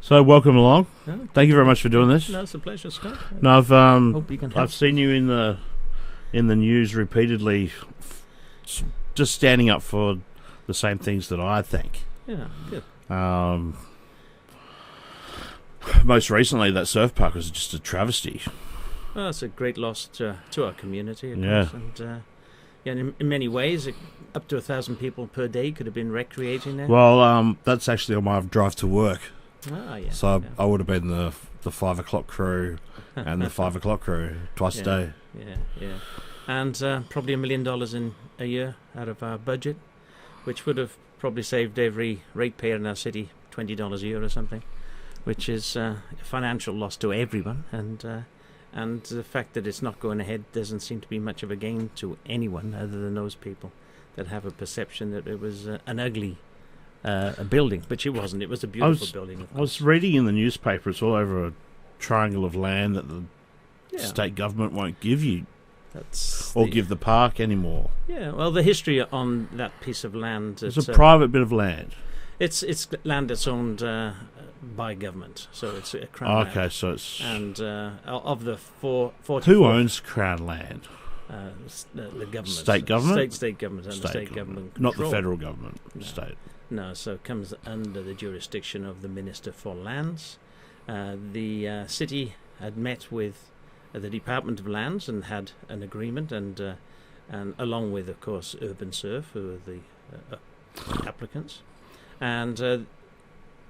So welcome along. No, Thank you very much for doing this. No, it's a pleasure, Scott. No, Hope you can help. I've seen you in the news repeatedly, just standing up for the same things that I think. Yeah, good. Most recently, that surf park was just a travesty. Well, it's a great loss to our community, of Yeah. course. And in many ways, up to 1,000 people per day could have been recreating there. Well, that's actually on my drive to work. Ah, yeah. So yeah. I would have been the 5 o'clock crew and the 5 o'clock crew twice a day. Yeah. And probably $1 million in a year out of our budget, which would have probably saved every ratepayer in our city $20 a year or something, which is a financial loss to everyone. And the fact that it's not going ahead doesn't seem to be much of a gain to anyone other than those people that have a perception that it was an ugly a building, which it wasn't. It was a beautiful building. I was reading in the newspaper, it's all over a triangle of land that the state government won't give you give the park anymore. Yeah, well, the history on that piece of land... It's a private bit of land. It's land that's owned by government, so it's a crown land. Okay, so it's... And of the 44... Who owns crown land? The government. State government? State government and the state government not the control. federal government, No. state. No, so it comes under the jurisdiction of the Minister for Lands. The city had met with the Department of Lands and had an agreement, and along with, of course, Urban Surf, who are the applicants. And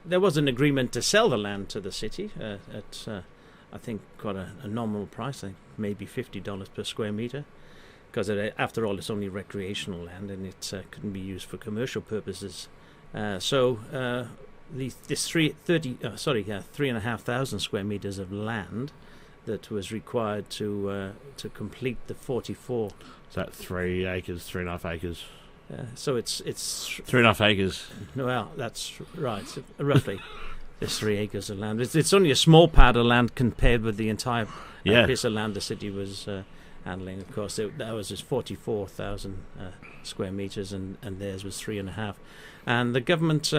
there was an agreement to sell the land to the city at, I think, quite a nominal price, I think maybe $50 per square metre, because after all, it's only recreational land and it couldn't be used for commercial purposes. So this 3,500 square metres of land that was required to complete the 44. Is that 3 acres, 3.5 acres? So it's 3.5 acres. Well, that's right. So roughly, there's 3 acres of land. It's only a small part of land compared with the entire piece of land the city was handling. Of course, that was just 44,000 square metres, and theirs was 3.5. And the government,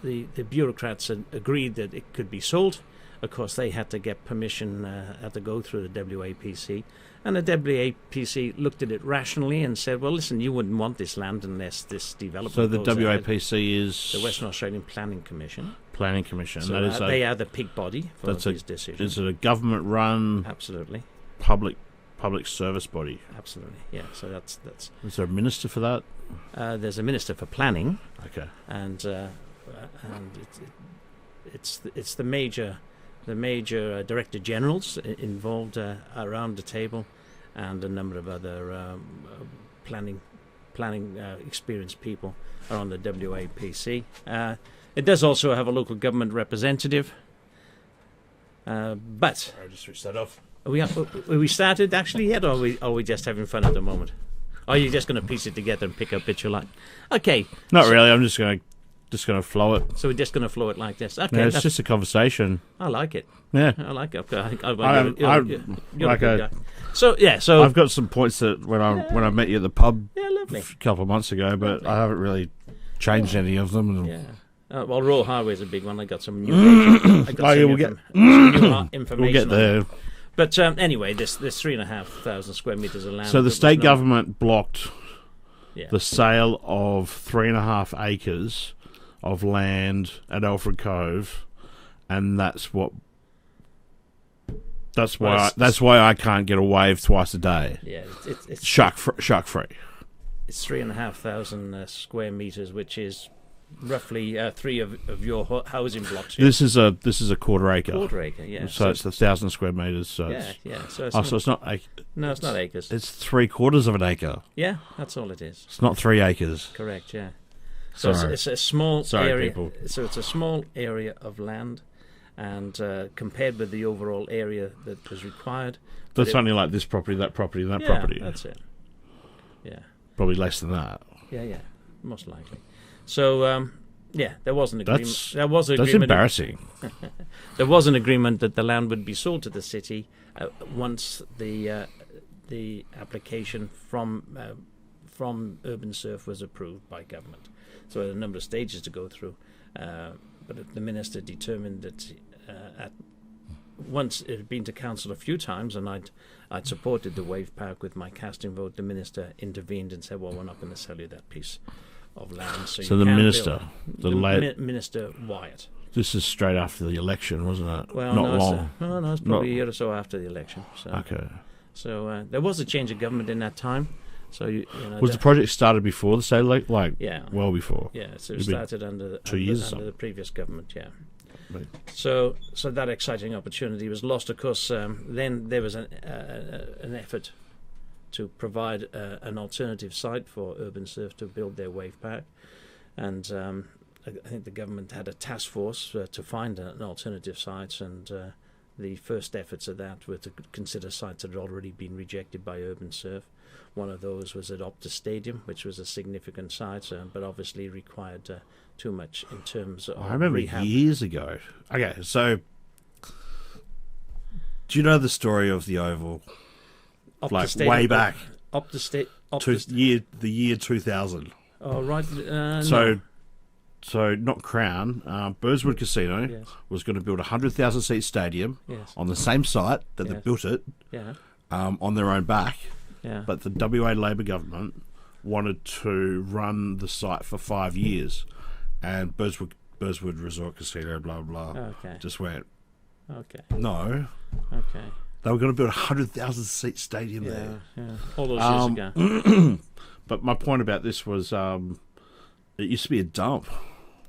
the bureaucrats had agreed that it could be sold. Of course, they had to get permission, had to go through the WAPC. And the WAPC looked at it rationally and said, well, listen, you wouldn't want this land unless this development So the goes ahead. WAPC is... The Western Australian Planning Commission. Planning Commission. So that is they are the peak body for these decisions. Is it a government-run... Absolutely. Public service body? Absolutely, yeah. So that's. Is there a minister for that? There's a minister for planning. Okay. And it's the major director generals involved around the table, and a number of other planning experienced people are on the WAPC. It does also have a local government representative, but I just switched that off. are we started actually yet, or are we just having fun at the moment? Or are you just going to piece it together and pick up bit you like? Okay. Not really. I'm just going to flow it. So we're just going to flow it like this. Okay. Yeah, it's just a conversation. I like it. Yeah. I like it. You're like a good guy. So yeah. So I've got some points that when I met you at the pub lovely. a couple of months ago, but I haven't really changed any of them. Yeah. Well, Raw Highway is a big one. I got some new. We'll get information. We'll get there. But anyway, this 3,500 square meters of land. So the state government blocked Yeah. the sale of 3.5 acres of land at Alfred Cove, and that's why I can't get a wave twice a day. Yeah, it's Shark free. It's 3,500 square meters, which is roughly 3 of your housing blocks. This is a quarter acre. Quarter acre, yeah. So it's 1,000 square meters. So yeah. So it's not. No, it's not acres. It's 3/4 of an acre. Yeah, that's all it is. It's not 3 acres. Correct. Yeah. So Sorry. it's a small area. People. So it's a small area of land, and compared with the overall area that was required. That's only like this property, that property, and that property. That's it. Yeah. Probably less than that. Yeah. Most likely. So there was an agreement. That's embarrassing. There was an agreement that the land would be sold to the city once the application from Urban Surf was approved by government. So there are a number of stages to go through. the minister determined that once it had been to council a few times, and I'd supported the wave park with my casting vote, the minister intervened and said, "Well, we're not going to sell you that piece of land." So the minister, Minister Wyatt. This is straight after the election, wasn't it? Well, not long. No, it's probably a year or so after the election. So, okay. So there was a change of government in that time. So was the project started before the state, yeah, well before? Yeah, so it started under 2 years under the previous government. Yeah. Right. So that exciting opportunity was lost. Of course, then there was an effort to provide an alternative site for Urban Surf to build their wave park, and I think the government had a task force to find an alternative site, and the first efforts of that were to consider sites that had already been rejected by Urban Surf. One of those was at Optus Stadium, which was a significant site, but obviously required too much in terms of I remember rehab. Years ago. Okay, so do you know the story of the Oval? Way back. The year 2000. Oh, right. So not Crown. Burswood Casino was going to build a 100,000-seat stadium on the same site that they built it on their own back. Yeah. But the WA Labor government wanted to run the site for 5 years, and Burswood Resort Casino, blah blah, just went. Okay. No. Okay. They were going to build a 100,000-seat stadium there. Yeah. All those years ago. But my point about this was, it used to be a dump.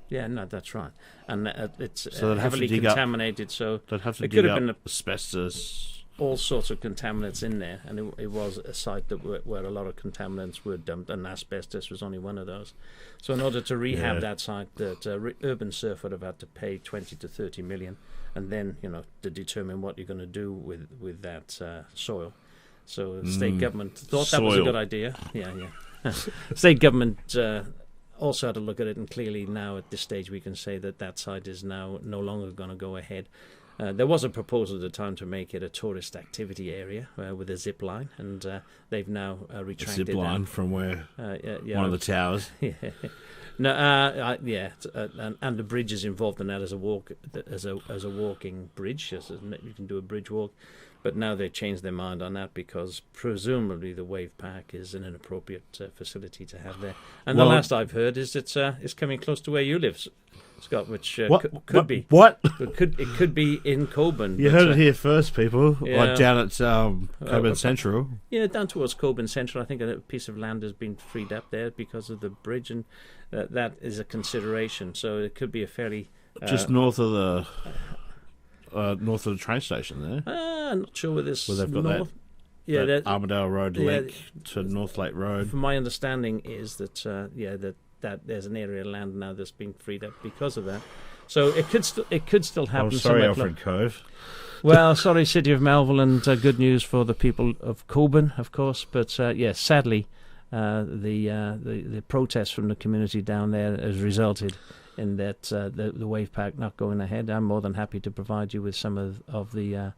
Yeah, no, that's right, and it's so heavily contaminated. So they'd have to dig up asbestos. All sorts of contaminants in there, and it was a site where a lot of contaminants were dumped, and asbestos was only one of those. So in order to rehab that site, that Urban Surf would have had to pay 20 to 30 million, and then to determine what you're going to do with that soil. So the state government thought that was a good idea. Yeah. State government also had to look at it, and clearly now at this stage we can say that site is now no longer going to go ahead. There was a proposal at the time to make it a tourist activity area with a zip line, and they've now retracted. A zip line from where? One of the towers. Yeah. No, and the bridge is involved in that as a walking bridge. You can do a bridge walk, but now they've changed their mind on that because presumably the wave park is an inappropriate facility to have there. And the last I've heard is it's coming close to where you live, Scott, which could be. What? It could be in Cockburn. You heard it here first, people. Like down at Cockburn Central. Yeah, down towards Cockburn Central. I think a piece of land has been freed up there because of the bridge, and that is a consideration. So it could be a fairly just north of the train station there. I'm not sure where this. Where they've got north. that Armadale Road link to North Lake Road. From my understanding is that that there's an area of land now that's been freed up because of that. So it could still happen. I'm sorry, Alfred Cove. Well, sorry, City of Melville, and good news for the people of Cockburn, of course. But sadly, the protest from the community down there has resulted in that the wave park not going ahead. I'm more than happy to provide you with some of the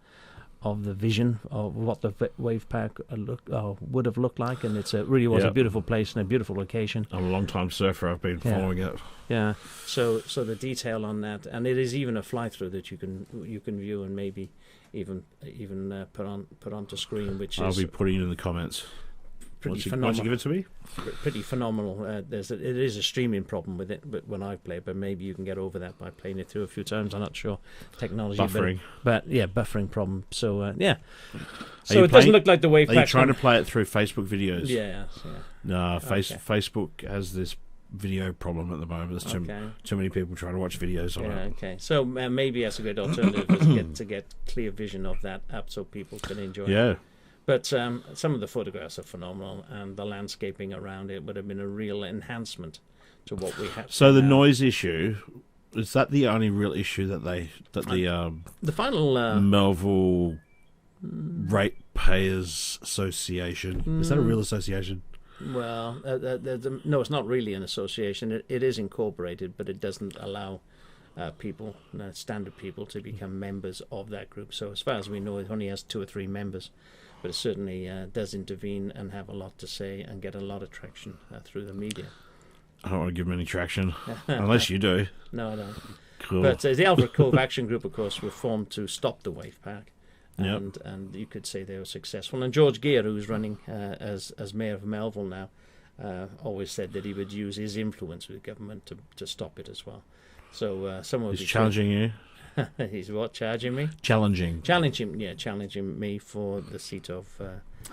vision of what the wave park would have looked like, and it really was a beautiful place and a beautiful location. I'm a long-time surfer. I've been following it. Yeah. So the detail on that, and it is even a fly-through that you can view and maybe even put onto screen, which I'll be putting it in the comments. Once you give it to me. Pretty phenomenal. It is a streaming problem with it, but when I play, but maybe you can get over that by playing it through a few times. I'm not sure technology, buffering, but buffering problem. So so it doesn't look like the wave. Are you trying to play it through Facebook videos? Yeah. No, Facebook has this video problem at the moment. There's too many people trying to watch videos on it. Okay. So maybe that's a good alternative to get clear vision of that app so people can enjoy it. Yeah. But some of the photographs are phenomenal, and the landscaping around it would have been a real enhancement to what we have. So the noise issue, is that the only real issue that the final Melville Ratepayers Association, is that a real association? Well, no, it's not really an association. It is incorporated, but it doesn't allow standard people to become members of that group. So as far as we know, it only has 2 or 3 members. But it certainly does intervene and have a lot to say and get a lot of traction through the media. I don't want to give them any traction, unless you do. No, I don't. Cool. But the Alfred Cove Action Group, of course, were formed to stop the wave park. And you could say they were successful. And George Gear, who's running as Mayor of Melville now, always said that he would use his influence with government to stop it as well. So someone he's challenging you. He's what, charging me? Challenging me for the seat of.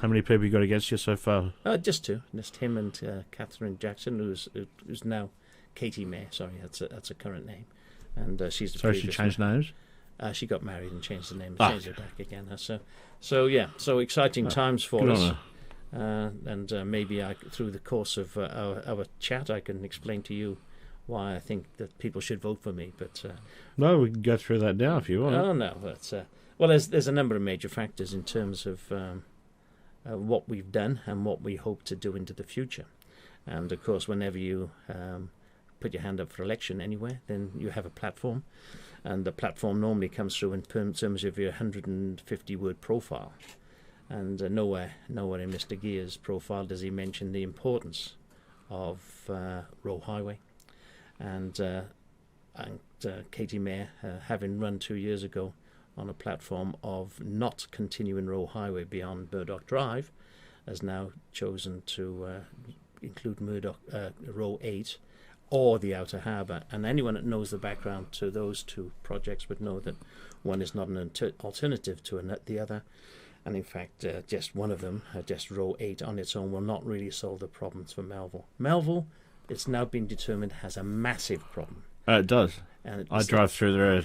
How many people you got against you so far? Just two, just him and Catherine Jackson, who's now Katie May. Sorry, that's a current name, and she's the. So she changed names. She got married and changed the name, and changed it back again. So exciting times for us. And maybe through the course of our chat, I can explain to you why I think that people should vote for me. But no, we can go through that now if you want. Oh no, but there's a number of major factors in terms of what we've done and what we hope to do into the future. And of course, whenever you put your hand up for election anywhere, then you have a platform. And the platform normally comes through in terms of your 150-word profile. And nowhere in Mr. Gear's profile does he mention the importance of Roe Highway. And Katie Mayer, having run 2 years ago on a platform of not continuing Roe Highway beyond Murdoch Drive, has now chosen to include Roe 8 or the Outer Harbour. And anyone that knows the background to those two projects would know that one is not an alternative to the other. And in fact, just one of them, just Roe 8 on its own, will not really solve the problems for Melville. Melville, it's now been determined, has a massive problem. It does. And I drive through there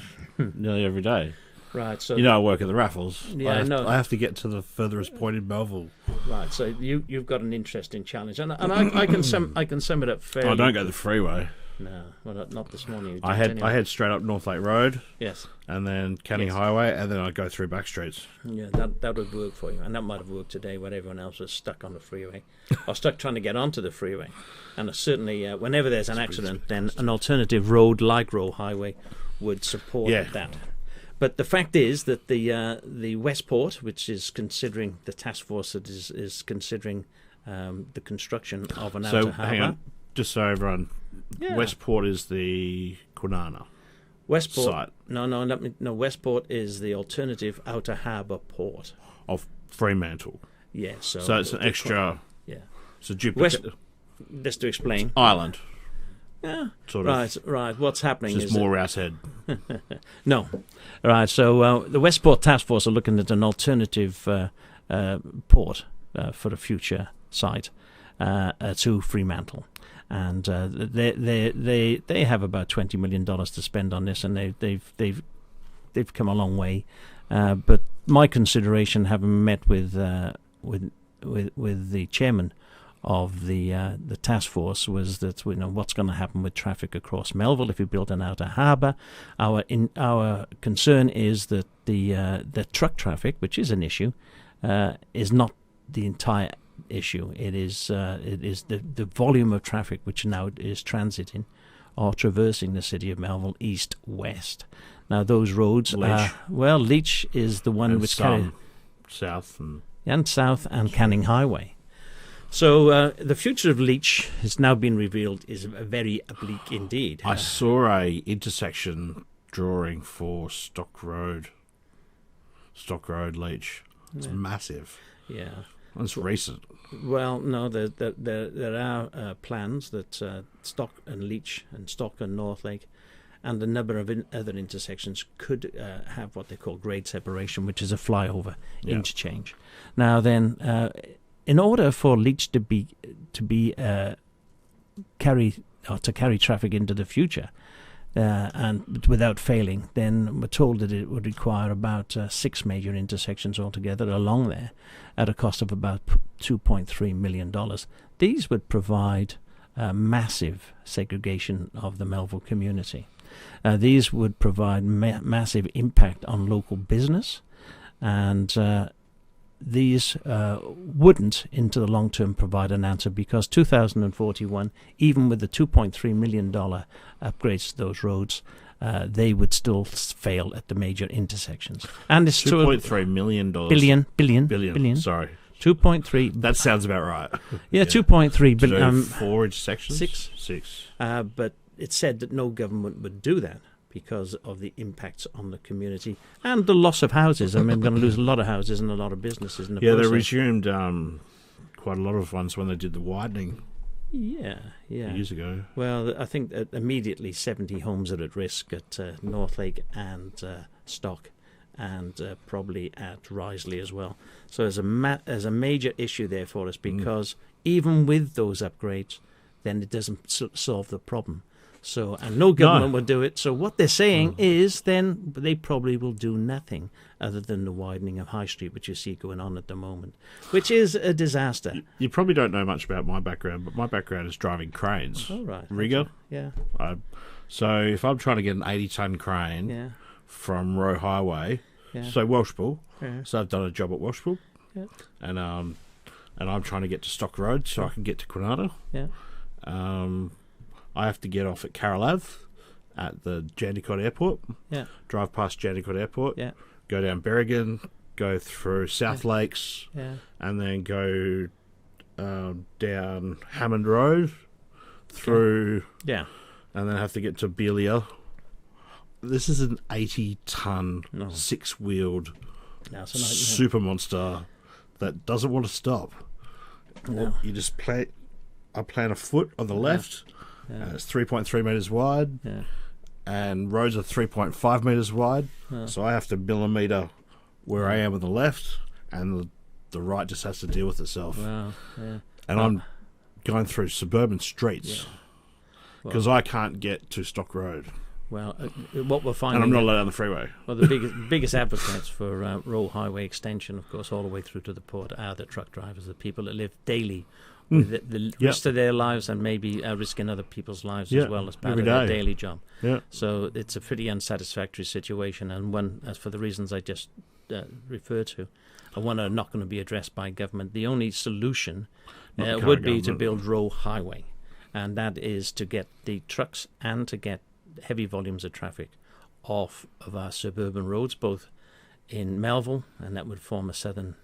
nearly every day. Right. So I work at the Raffles. Yeah, I have to get to the furthest point in Melville. Right. So you've got an interesting challenge, and I can sum it up fairly. I don't go the freeway. No, well, not this morning. I head straight up North Lake Road. Yes. And then Canning Highway, and then I go through back streets. Yeah, that would work for you, and that might have worked today when everyone else was stuck on the freeway, or stuck trying to get onto the freeway. And certainly, whenever there's an accident, then an alternative road like Roe Highway would support that. But the fact is that the Westport, which is considering the task force that is considering the construction of an outer harbour. Hang on, just so everyone. Yeah. Westport is the Kwinana site. No. Westport is the alternative outer harbour port of Fremantle. Yeah. So it's an extra. Yeah. So duplicate. Just to explain. Island. Yeah. Sort of. Right. What's happening is more Rouse Head. No. Right. So the Westport Task Force are looking at an alternative port for the future site to Fremantle. And they have about $20 million to spend on this, and they've come a long way. But my consideration, having met with the chairman of the task force, was that what's going to happen with traffic across Melville if we build an outer harbour. Our concern is that the truck traffic, which is an issue, is not the entire issue. It is the volume of traffic which now is transiting or traversing the city of Melville east-west. Now those roads Leach is the one which carries south and Canning Highway. So the future of Leach has now been revealed is very oblique indeed. I saw a intersection drawing for Stock Road Leach. It's massive. Yeah. It's recent. Well, no, there are plans that Stock and Leach and Stock and Northlake and a number of other intersections could have what they call grade separation, which is a flyover interchange. Now then, in order for Leach to carry traffic into the future, and without failing, then we're told that it would require about 6 major intersections altogether along there at a cost of about $2.3 million. These would provide massive segregation of the Melville community. These would provide massive impact on local business, and these wouldn't, into the long term, provide an answer, because 2041, even with the $2.3 million upgrades to those roads, they would still fail at the major intersections. And it's $2.3 million. Billion. Sorry. 2.3. That sounds about right. Yeah, 2.3 billion. 4 intersections? 6. But it said that no government would do that. because of the impacts on the community and the loss of houses. I mean, we're going to lose a lot of houses and a lot of businesses in the process. They resumed quite a lot of ones when they did the widening. Years ago. Well, I think that immediately 70 homes are at risk at Northlake and Stock, and probably at Risley as well. So there's a major issue there for us, because even with those upgrades, then it doesn't solve the problem. So, and no government will do it. So what they're saying is then they probably will do nothing other than the widening of High Street, which you see going on at the moment, which is a disaster. You probably don't know much about my background, but my background is driving cranes. Oh, right. Rigger. Yeah. So if I'm trying to get an 80-ton crane from Roe Highway, so Welshpool, so I've done a job at Welshpool, and I'm trying to get to Stock Road so I can get to Kwinana. I have to get off at Carroll Ave at the Jandakot Airport, drive past Jandakot Airport, go down Berrigan, go through South Lakes, and then go down Hammond Road through, and then have to get to Belia. This is an 80-ton, six-wheeled super monster that doesn't want to stop. You just I plant a foot on the left. And it's 3.3 metres wide, and roads are 3.5 metres wide, so I have to millimetre where I am on the left, and the right just has to deal with itself. And I'm going through suburban streets because I can't get to Stock Road. Well, what we're finding... And I'm not allowed on the freeway. Well, the biggest advocates for Roe Highway extension, of course, all the way through to the port, are the truck drivers, the people that live daily with the risk of their lives and maybe risking other people's lives as well as part of their daily job. So it's a pretty unsatisfactory situation, and one, as for the reasons I just referred to, one are not going to be addressed by government. The only solution would be to build Roe Highway, and that is to get the trucks and to get heavy volumes of traffic off of our suburban roads, both in Melville, and that would form a southern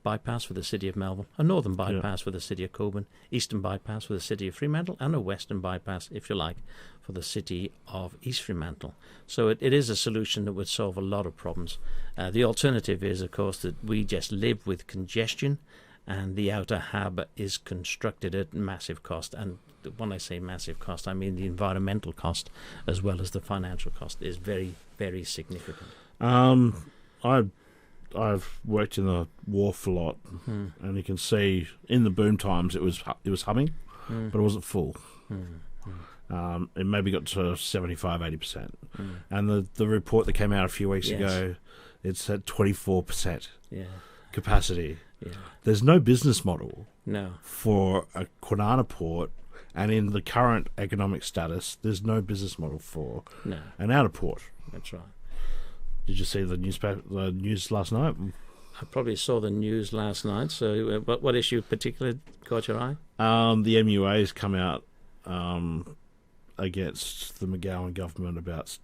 bypass for the city of Melville, a northern bypass for the city of Coburn, eastern bypass for the city of Fremantle, and a western bypass, if you like, for the city of East Fremantle. So it is a solution that would solve a lot of problems. The alternative is, of course, that we just live with congestion, and the outer harbour is constructed at massive cost. And when I say massive cost, I mean the environmental cost as well as the financial cost is very, very significant. I've worked in the wharf a lot, and you can see in the boom times it was humming, but it wasn't full. It maybe got to 75-80%. And the report that came out a few weeks ago, it's at 24% capacity. There's no business model for a Kwinana port, and in the current economic status, there's no business model for an outer port. That's right. Did you see the news last night? I probably saw the news last night. So what issue particularly caught your eye? The MUA has come out against the McGowan government about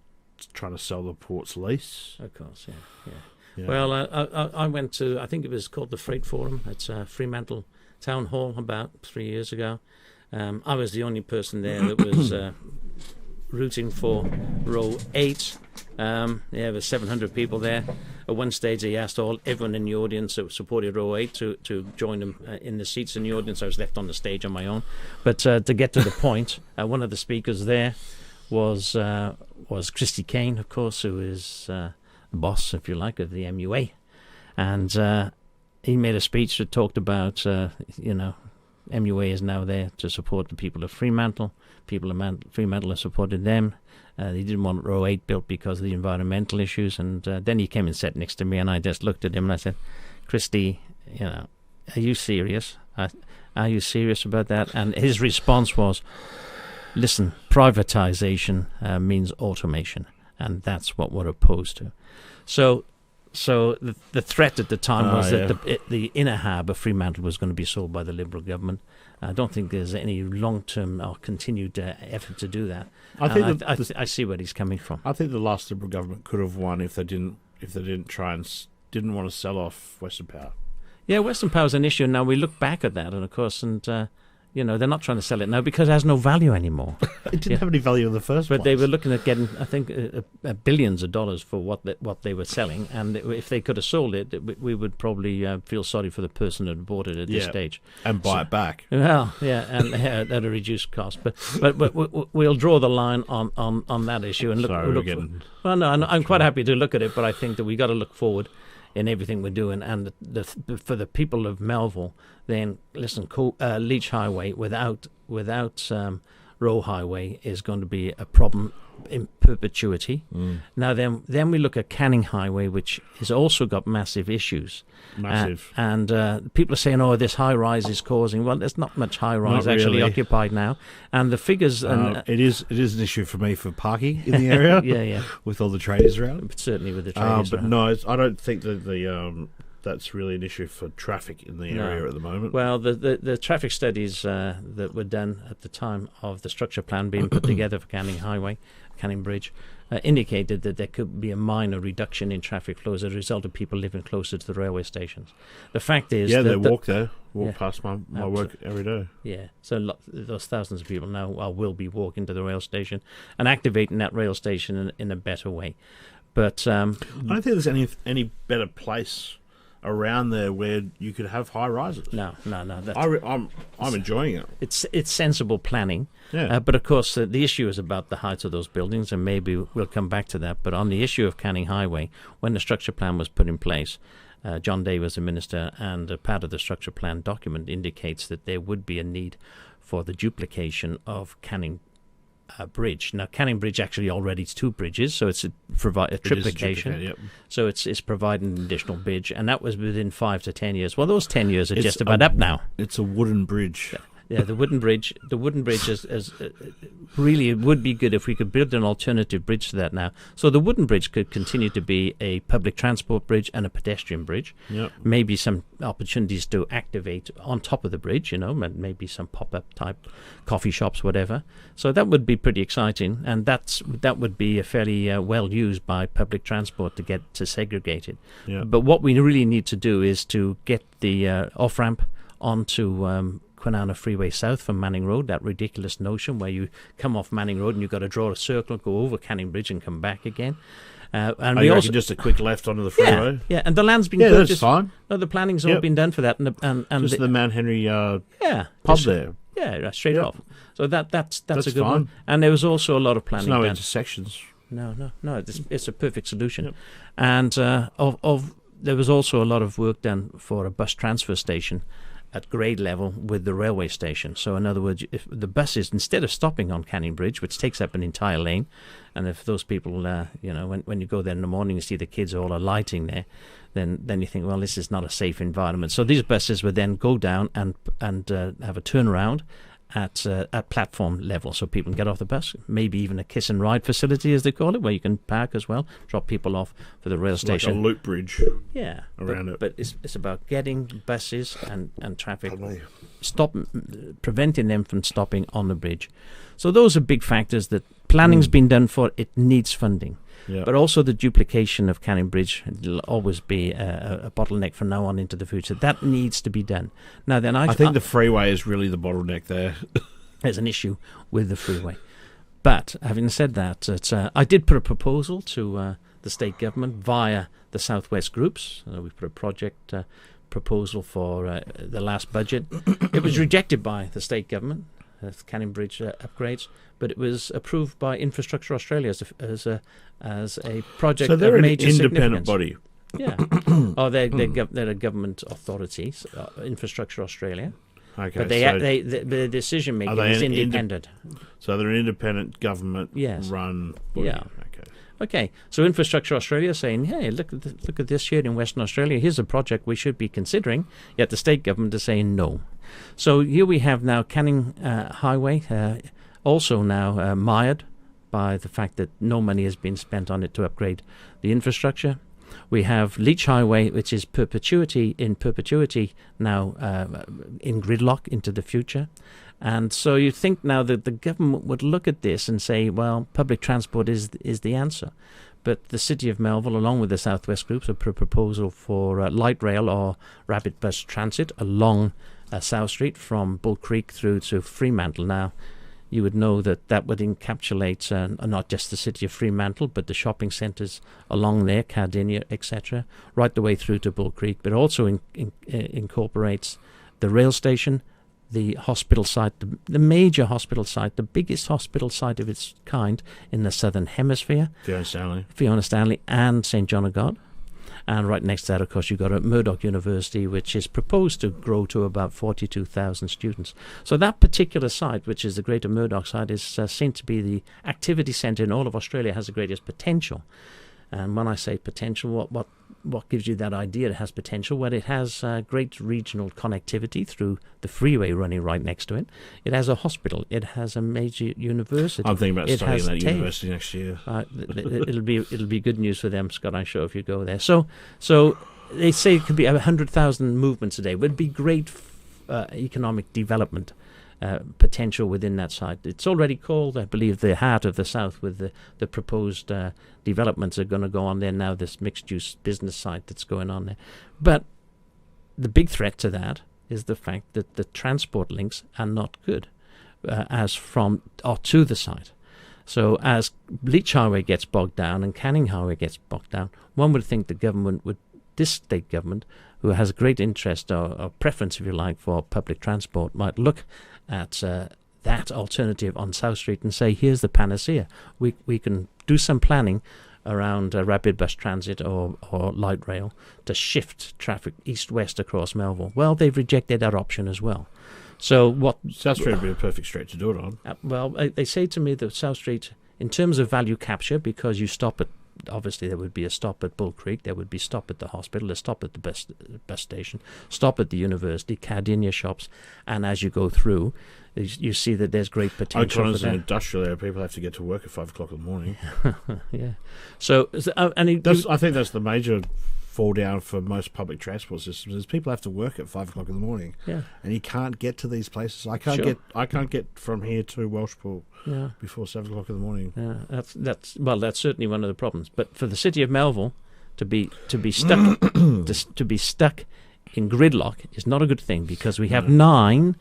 trying to sell the port's lease. Of course, yeah. Well, I went to, I think it was called the Freight Forum. It's Fremantle Town Hall about 3 years ago. I was the only person there that was rooting for Row 8. There were 700 people there. At one stage, he asked everyone in the audience that supported Row 8 to join him in the seats in the audience. I was left on the stage on my own. But to get to the point, one of the speakers there was Christy Kane, of course, who is the boss, if you like, of the MUA. And he made a speech that talked about, MUA is now there to support the people of Fremantle. People of Fremantle have supported them. They didn't want Row 8 built because of the environmental issues. And then he came and sat next to me, and I just looked at him and I said, Christy, are you serious? Are you serious about that? And his response was, listen, privatization means automation, and that's what we're opposed to. So the threat at the time was that the inner harbour, Fremantle, was going to be sold by the Liberal government. I don't think there's any long-term or continued effort to do that. I see where he's coming from. I think the last Liberal government could have won if they didn't want to sell off Western Power. Yeah, Western Power is an issue. Now we look back at that, and of course, they're not trying to sell it now because it has no value anymore. It didn't have any value in the first place. But they were looking at getting, I think, billions of dollars for what they were selling, and if they could have sold it, we would probably feel sorry for the person who bought it at this stage and buy it back. Well, and at a reduced cost. But we'll draw the line on that issue and look. I'm quite happy to look at it, but I think that we got to look forward in everything we're doing, and for the people of Melville, then listen, Leach Highway without Roe Highway is going to be a problem in perpetuity. Now then we look at Canning Highway, which has also got massive issues. And people are saying, this high rise is causing. Well, there's not much high rise actually occupied now, and the figures. It is an issue for me for parking in the area. yeah, with all the tradies around. But certainly with the tradies. But no, I don't think that that's really an issue for traffic in the area at the moment. Well, the traffic studies that were done at the time of the structure plan being put together for Canning Bridge, indicated that there could be a minor reduction in traffic flow as a result of people living closer to the railway stations. The fact is... Yeah, they walk past my work every day. Yeah, so those thousands of people now will be walking to the rail station and activating that rail station in a better way. But I don't think there's any better place around there where you could have high rises. No. I'm enjoying it. It's sensible planning. Yeah. But of course, the issue is about the height of those buildings, and maybe we'll come back to that. But on the issue of Canning Highway, when the structure plan was put in place, John Day was the minister, and a part of the structure plan document indicates that there would be a need for the duplication of Canning Bridge. Now, Canning Bridge actually already is two bridges, so it's a triplication. Yep. So it's providing an additional bridge, and that was within 5 to 10 years. Well, those 10 years are just about up now. It's a wooden bridge. Yeah, the wooden bridge. The wooden bridge is really, it would be good if we could build an alternative bridge to that now. So the wooden bridge could continue to be a public transport bridge and a pedestrian bridge. Yep. Maybe some opportunities to activate on top of the bridge, maybe some pop-up type coffee shops, whatever. So that would be pretty exciting, and that would be a fairly well used by public transport to get to segregate it. Yep. But what we really need to do is to get the off-ramp onto Kwinana Freeway South from Manning Road, that ridiculous notion where you come off Manning Road and you've got to draw a circle, go over Canning Bridge and come back again. And we also just a quick left onto the freeway. Yeah, and the land's been purchased. That's fine. No, the planning's all been done for that, and just the Mount Henry pub there. Yeah, straight off. So that's a good fine. one. And there was also a lot of planning. There's no done. Intersections. No. It's a perfect solution. Yep. And there was also a lot of work done for a bus transfer station at grade level with the railway station. So in other words, if the buses, instead of stopping on Canning Bridge, which takes up an entire lane, and if those people, when you go there in the morning, you see the kids all alighting there, then you think, well, this is not a safe environment. So these buses would then go down and have a turnaround at platform level, so people can get off the bus. Maybe even a kiss and ride facility, as they call it, where you can park as well, drop people off for the rail station. Like a loop bridge. Yeah, around it. But it's about getting buses and traffic, preventing them from stopping on the bridge. So those are big factors that planning's been done for. It needs funding. Yeah. But also the duplication of Canning Bridge will always be a bottleneck from now on into the future. That needs to be done. Now then, I think the freeway is really the bottleneck there. There's an issue with the freeway. But having said that, I did put a proposal to the state government via the Southwest groups. We put a project proposal for the last budget. It was rejected by the state government, Canning Bridge upgrades, but it was approved by Infrastructure Australia as a project of major significance. So they're an independent body. Yeah. They're a government authority, Infrastructure Australia. Okay. But the decision making is independent. So they're an independent government run body. Yeah. Okay, so Infrastructure Australia is saying, hey, look at this here in Western Australia. Here's a project we should be considering. Yet the state government is saying no. So here we have now Canning Highway, also now mired by the fact that no money has been spent on it to upgrade the infrastructure. We have Leach Highway, which is in perpetuity now in gridlock into the future. And so you think now that the government would look at this and say, well, public transport is the answer. But the City of Melville, along with the Southwest groups, have put a proposal for light rail or rapid bus transit along South Street from Bull Creek through to Fremantle. Now, you would know that would encapsulate not just the city of Fremantle, but the shopping centres along there, Cardinia, etc., right the way through to Bull Creek, but also incorporates the rail station, the hospital site, the major hospital site, the biggest hospital site of its kind in the Southern Hemisphere. Fiona Stanley and St John of God. And right next to that, of course, you've got Murdoch University, which is proposed to grow to about 42,000 students. So that particular site, which is the Greater Murdoch site, is seen to be the activity centre in all of Australia, has the greatest potential. And when I say potential, what gives you that idea it has potential? Well, it has great regional connectivity through the freeway running right next to it. It has a hospital. It has a major university. I'm thinking about studying that university next year. It'll be good news for them, Scott, I'm sure, if you go there. So they say it could be 100,000 movements a day. It would be great economic development potential within that site. It's already called, I believe, the heart of the South, with the proposed developments are going to go on there now, this mixed-use business site that's going on there. But the big threat to that is the fact that the transport links are not good as from or to the site. So as Leach Highway gets bogged down and Canning Highway gets bogged down, one would think the government would, this state government, who has a great interest or preference, if you like, for public transport, might look at that alternative on South Street and say, here's the panacea. We can do some planning around rapid bus transit or light rail to shift traffic east-west across Melville. Well, they've rejected that option as well. So what South Street would be a perfect street to do it on. Well, they say to me that South Street, in terms of value capture, because you stop at, obviously there would be a stop at Bull Creek, there would be stop at the hospital, a stop at the bus station, stop at the university, Cardinia shops, and as you go through, you see that there's great potential for that. It's an industrial area. People have to get to work at 5 o'clock in the morning. Yeah. So, I think that's the major fall down for most public transport systems is people have to work at 5 o'clock in the morning. Yeah. And you can't get to these places. I can't get from here to Welshpool before 7 o'clock in the morning. Yeah. That's certainly one of the problems. But for the city of Melville to be stuck to be stuck in gridlock is not a good thing, because we have nine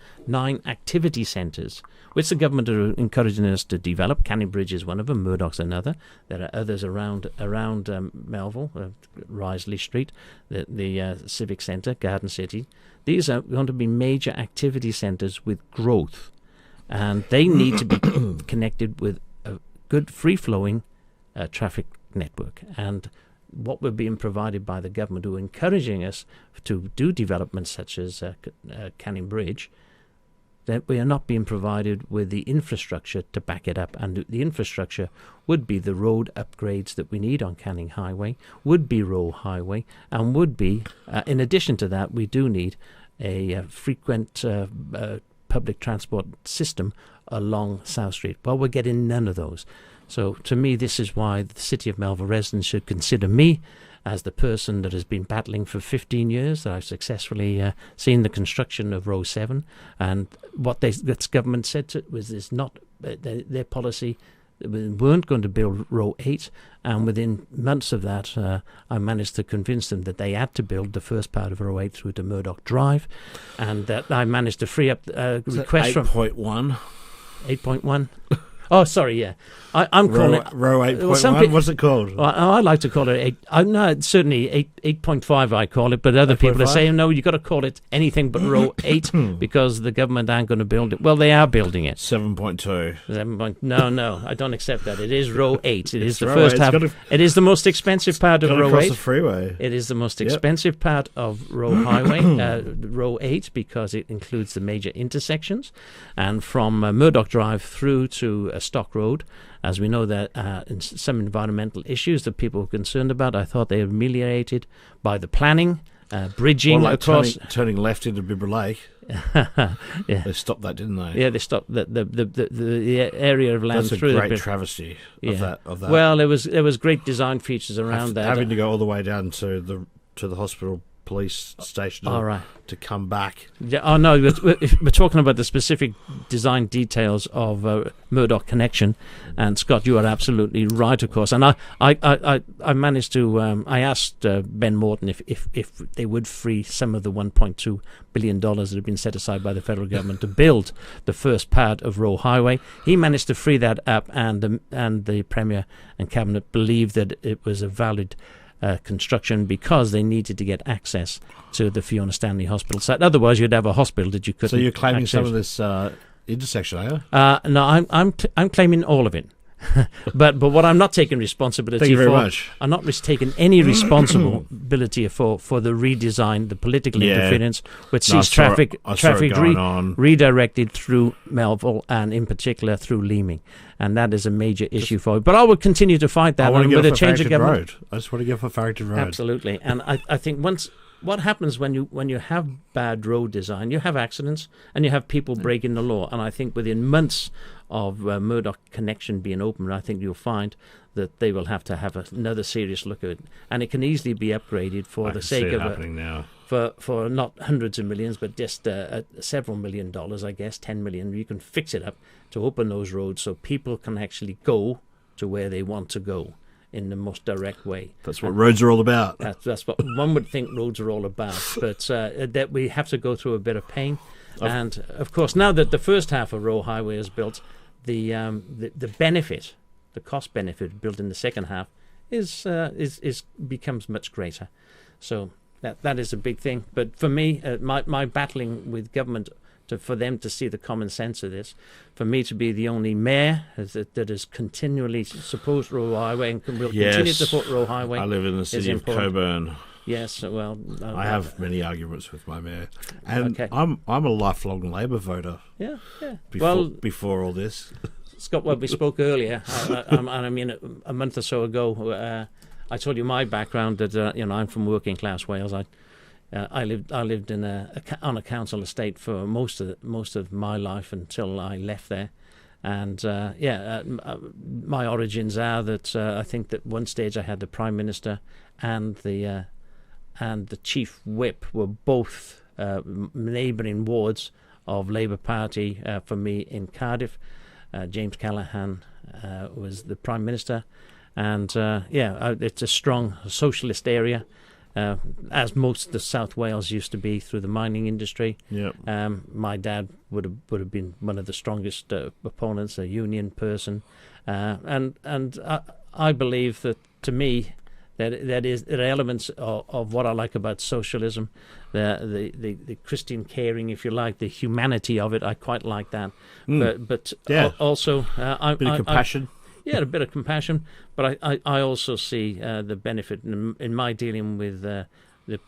activity centres which the government are encouraging us to develop. Canning Bridge is one of them, Murdoch's another. There are others around Melville, Risley Street, the Civic Centre, Garden City. These are going to be major activity centres with growth, and they need to be connected with a good free-flowing traffic network. And what we're being provided by the government, who are encouraging us to do developments such as Canning Bridge, that we are not being provided with the infrastructure to back it up. And the infrastructure would be the road upgrades that we need on Canning Highway, would be Roe Highway, and would be, in addition to that, we do need a frequent public transport system along South Street. Well, we're getting none of those. So to me, this is why the City of Melville residents should consider me as the person that has been battling for 15 years, that I've successfully seen the construction of Row 7. And what this government said was not their policy. We weren't going to build Row 8, and within months of that, I managed to convince them that they had to build the first part of Row 8 through to Murdoch Drive, and that I managed to free up requests from 8.1. 8.1. Oh, sorry, yeah. I'm calling it... Row 8.1, what's it called? Well, I like to call it 8... no, certainly 8.5 I call it, but other 8. People are saying, no, you've got to call it anything but Row 8 because the government aren't going to build it. Well, they are building it. 7.2. No, I don't accept that. It is Row 8. It is the first half. It is the most expensive part of Row 8. The freeway. It is the most expensive part of Row Highway, Row 8, because it includes the major intersections. And from Murdoch Drive through to Stock Road, as we know that some environmental issues that people were concerned about, I thought they were ameliorated by the planning, bridging across... Turning left into Bibra Lake. Yeah. They stopped that, didn't they? Yeah, they stopped the area of land through. That's a great travesty of that. Well, there was great design features around that. Having to go all the way down to the hospital police station to come back. Yeah, oh no, we're talking about the specific design details of Murdoch Connection, and Scott, you are absolutely right, of course. And I managed to I asked Ben Morton if they would free some of the $1.2 billion that had been set aside by the federal government to build the first part of Roe Highway. He managed to free that up, and the Premier and Cabinet believed that it was a valid construction because they needed to get access to the Fiona Stanley Hospital site. Otherwise, you'd have a hospital that you couldn't. So you're claiming access. some of this intersection, are you? No, I'm claiming all of it. but what I'm not taking responsibility Thank you very for, much. I'm not taking any responsibility for the redesign, the political interference, which sees traffic redirected through Melville and in particular through Leeming, and that is a major issue for it. But I will continue to fight that. I want to get with off a change of government. Road. I just want to get off Farrington Road. Absolutely, and I think what happens when you have bad road design, you have accidents and you have people breaking the law. And I think within months of Murdoch Connection being open, I think you'll find that they will have to have another serious look at it. And it can easily be upgraded for the sake of for not hundreds of millions, but just several $1 million, I guess, 10 million. You can fix it up to open those roads so people can actually go to where they want to go in the most direct way. That's what roads are all about. That's what one would think roads are all about. But that we have to go through a bit of pain. And, of course, now that the first half of Roe Highway is built, the benefit, the cost benefit of building the second half becomes much greater. So that is a big thing. But for me, my battling with government for them to see the common sense of this, for me to be the only mayor that is continually supports Roe Highway and will continue to support Roe Highway. I live in the city of Coburn. Yes, well, I have many arguments with my mayor, and I'm a lifelong Labor voter. Yeah. Before all this, Scott, well, we spoke earlier. I mean, a month or so ago, I told you my background that I'm from working class Wales. I lived in on a council estate for most of my life until I left there, and my origins are that I think that one stage I had the Prime Minister and the Chief Whip were both neighbouring wards of Labour Party for me in Cardiff. James Callaghan was the Prime Minister, and it's a strong socialist area. As most of South Wales used to be through the mining industry. My dad would have been one of the strongest opponents, a union person, and I believe that, to me, there are elements of what I like about socialism, the Christian caring, if you like, the humanity of it. I quite like that, but also a bit of compassion. A bit of compassion, but I also see the benefit in my dealing with the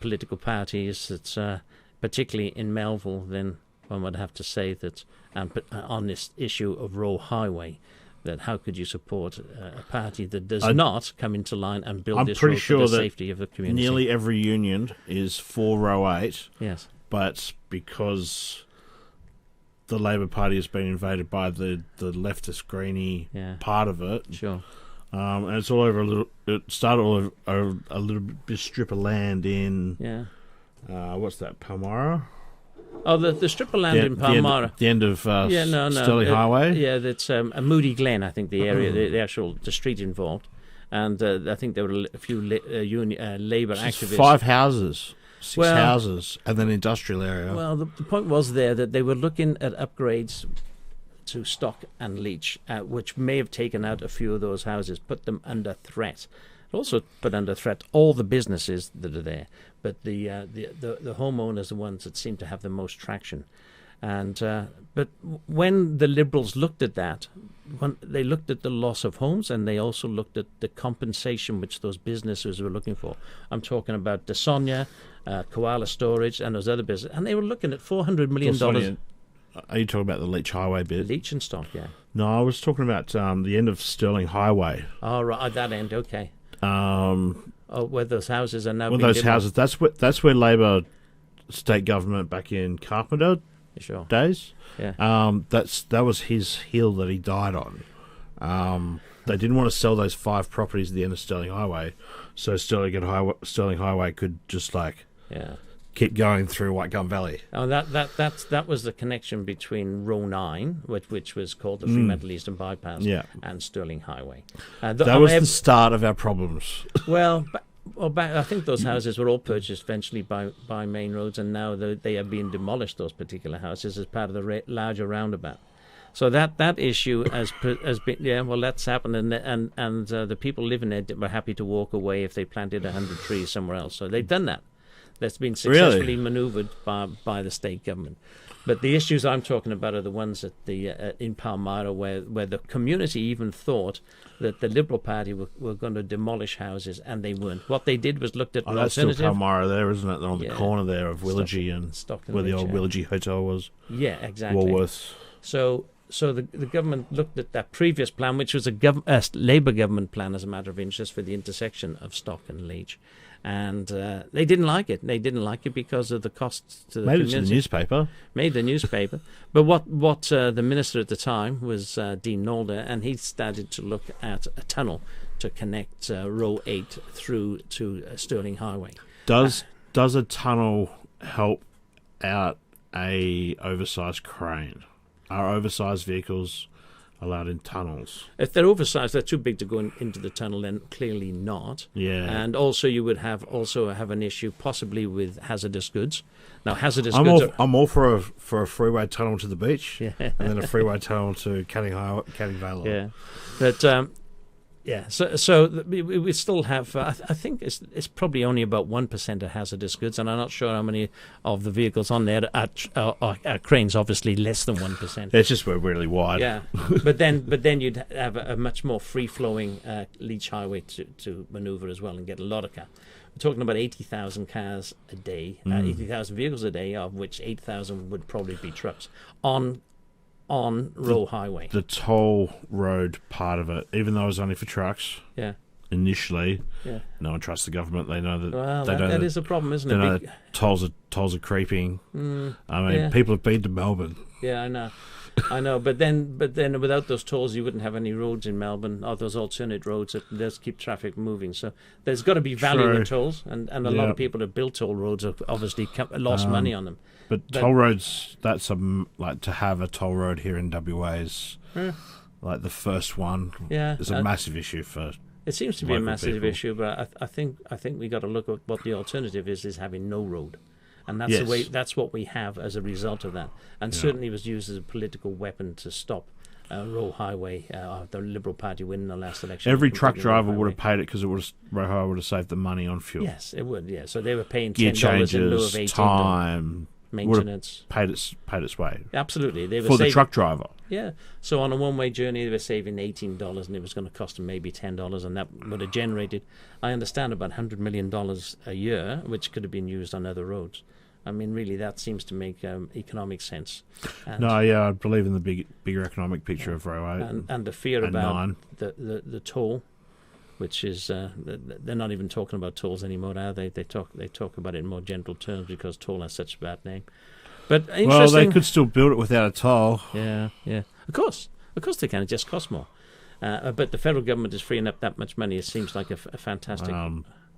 political parties. That's particularly in Melville. Then one would have to say that on this issue of Roe Highway, that how could you support a party that does not come into line and build this road for the safety of the community? Nearly every union is for Roe 8. Yes, but because the Labor Party has been invaded by the leftist greeny part of it. Sure. And it's all over it started all over a little bit strip of land in what's that, Palmyra? Oh, the strip of land in Palmyra. The end of Sterling Highway. Yeah, that's a Moody Glen, I think, the area, the street involved. And I think there were a few Labour activists. 5 houses. 6 houses and then industrial area. Well, the point was there that they were looking at upgrades to Stock and Leach, which may have taken out a few of those houses, put them under threat. It also put under threat all the businesses that are there, but the homeowners are the ones that seem to have the most traction. And but when the Liberals looked at that, when they looked at the loss of homes, and they also looked at the compensation which those businesses were looking for. I'm talking about DeSonia, Koala Storage, and those other businesses, and they were looking at $400 million. Are you talking about the Leach Highway bit? Leach and Stock, yeah. No, I was talking about the end of Sterling Highway. Oh, right, at that end, okay. Where those houses are now. Well, those houses. That's where Labor state government back in Carpenter days. Yeah. That was his hill that he died on. They didn't want to sell those 5 properties at the end of Sterling Highway, so Sterling Highway could just keep going through White Gum Valley. Oh, that was the connection between Row 9, which was called the Fremantle Eastern Bypass, and Stirling Highway. That was the start of our problems. Well, I think those houses were all purchased eventually by main roads, and now they are being demolished, those particular houses, as part of the larger roundabout. So that issue has been, that's happened, and the people living there were happy to walk away if they planted 100 trees somewhere else. So they've done that. That's been successfully manoeuvred by the state government. But the issues I'm talking about are the ones at in Palmyra, where the community even thought that the Liberal Party were going to demolish houses, and they weren't. What they did was looked at an that's alternative. Still Palmyra there, isn't it? They're on the corner there of Willagee and Stockton where the old Willagee Hotel was. Yeah, exactly. Woolworths. So the government looked at that previous plan, which was a Labour government plan, as a matter of interest, for the intersection of Stock and Leach. And they didn't like it. They didn't like it because of the costs to the community. Made it to the newspaper. Made the newspaper. But what the minister at the time was Dean Nolder, and he started to look at a tunnel to connect Row 8 through to Stirling Highway. Does a tunnel help out a oversized crane? Are oversized vehicles allowed in tunnels? If they're oversized, they're too big to go into the tunnel, then clearly not. Yeah. And also you would have an issue possibly with hazardous goods. Now, hazardous goods I'm all for a freeway tunnel to the beach, and then a freeway tunnel to Canning Vale. Yeah. But so we still have. I think it's probably only about 1% of hazardous goods, and I'm not sure how many of the vehicles on there are cranes. Obviously, less than 1%. It's just really wide. Yeah, but then you'd have a much more free flowing Leach Highway to manoeuvre as well and get a lot of cars. We're talking about 80,000 cars a day, 80,000 vehicles a day, of which 8,000 would probably be trucks on Row Highway. The toll road part of it, even though it was only for trucks. Yeah. Initially, no one trusts the government. They know that. Well, that is a problem, isn't it? They know that tolls are creeping. I mean, people have been to Melbourne. Yeah, I know. But then, without those tolls, you wouldn't have any roads in Melbourne, or those alternate roads that just keep traffic moving. So there's got to be value in tolls, and a lot of people that built toll roads have obviously lost money on them. But toll roads, that's like to have a toll road here in WA is like the first one. Yeah, it's a massive issue for. It seems to be a massive issue, but I think we got to look at what the alternative is having no road, and that's the way. That's what we have as a result of that, and certainly was used as a political weapon to stop Row Highway, the Liberal Party winning the last election. Every truck driver would have paid it because Row Highway would have saved the money on fuel. Yes, it would. Yeah, so they were paying $10 in lieu of $18. Time. Maintenance paid its way. Absolutely, they were for the truck driver. Yeah, so on a one-way journey, they were saving $18, and it was going to cost them maybe $10, and that would have generated, I understand, about $100 million a year, which could have been used on other roads. I mean, really, that seems to make economic sense. And I believe in the bigger economic picture of Row 8 and the fear about the toll. Which is they're not even talking about tolls anymore now. They talk about it in more gentle terms because toll has such a bad name. But interesting. Well, they could still build it without a toll. Yeah. Of course they can. It just costs more. But the federal government is freeing up that much money. It seems like a fantastic.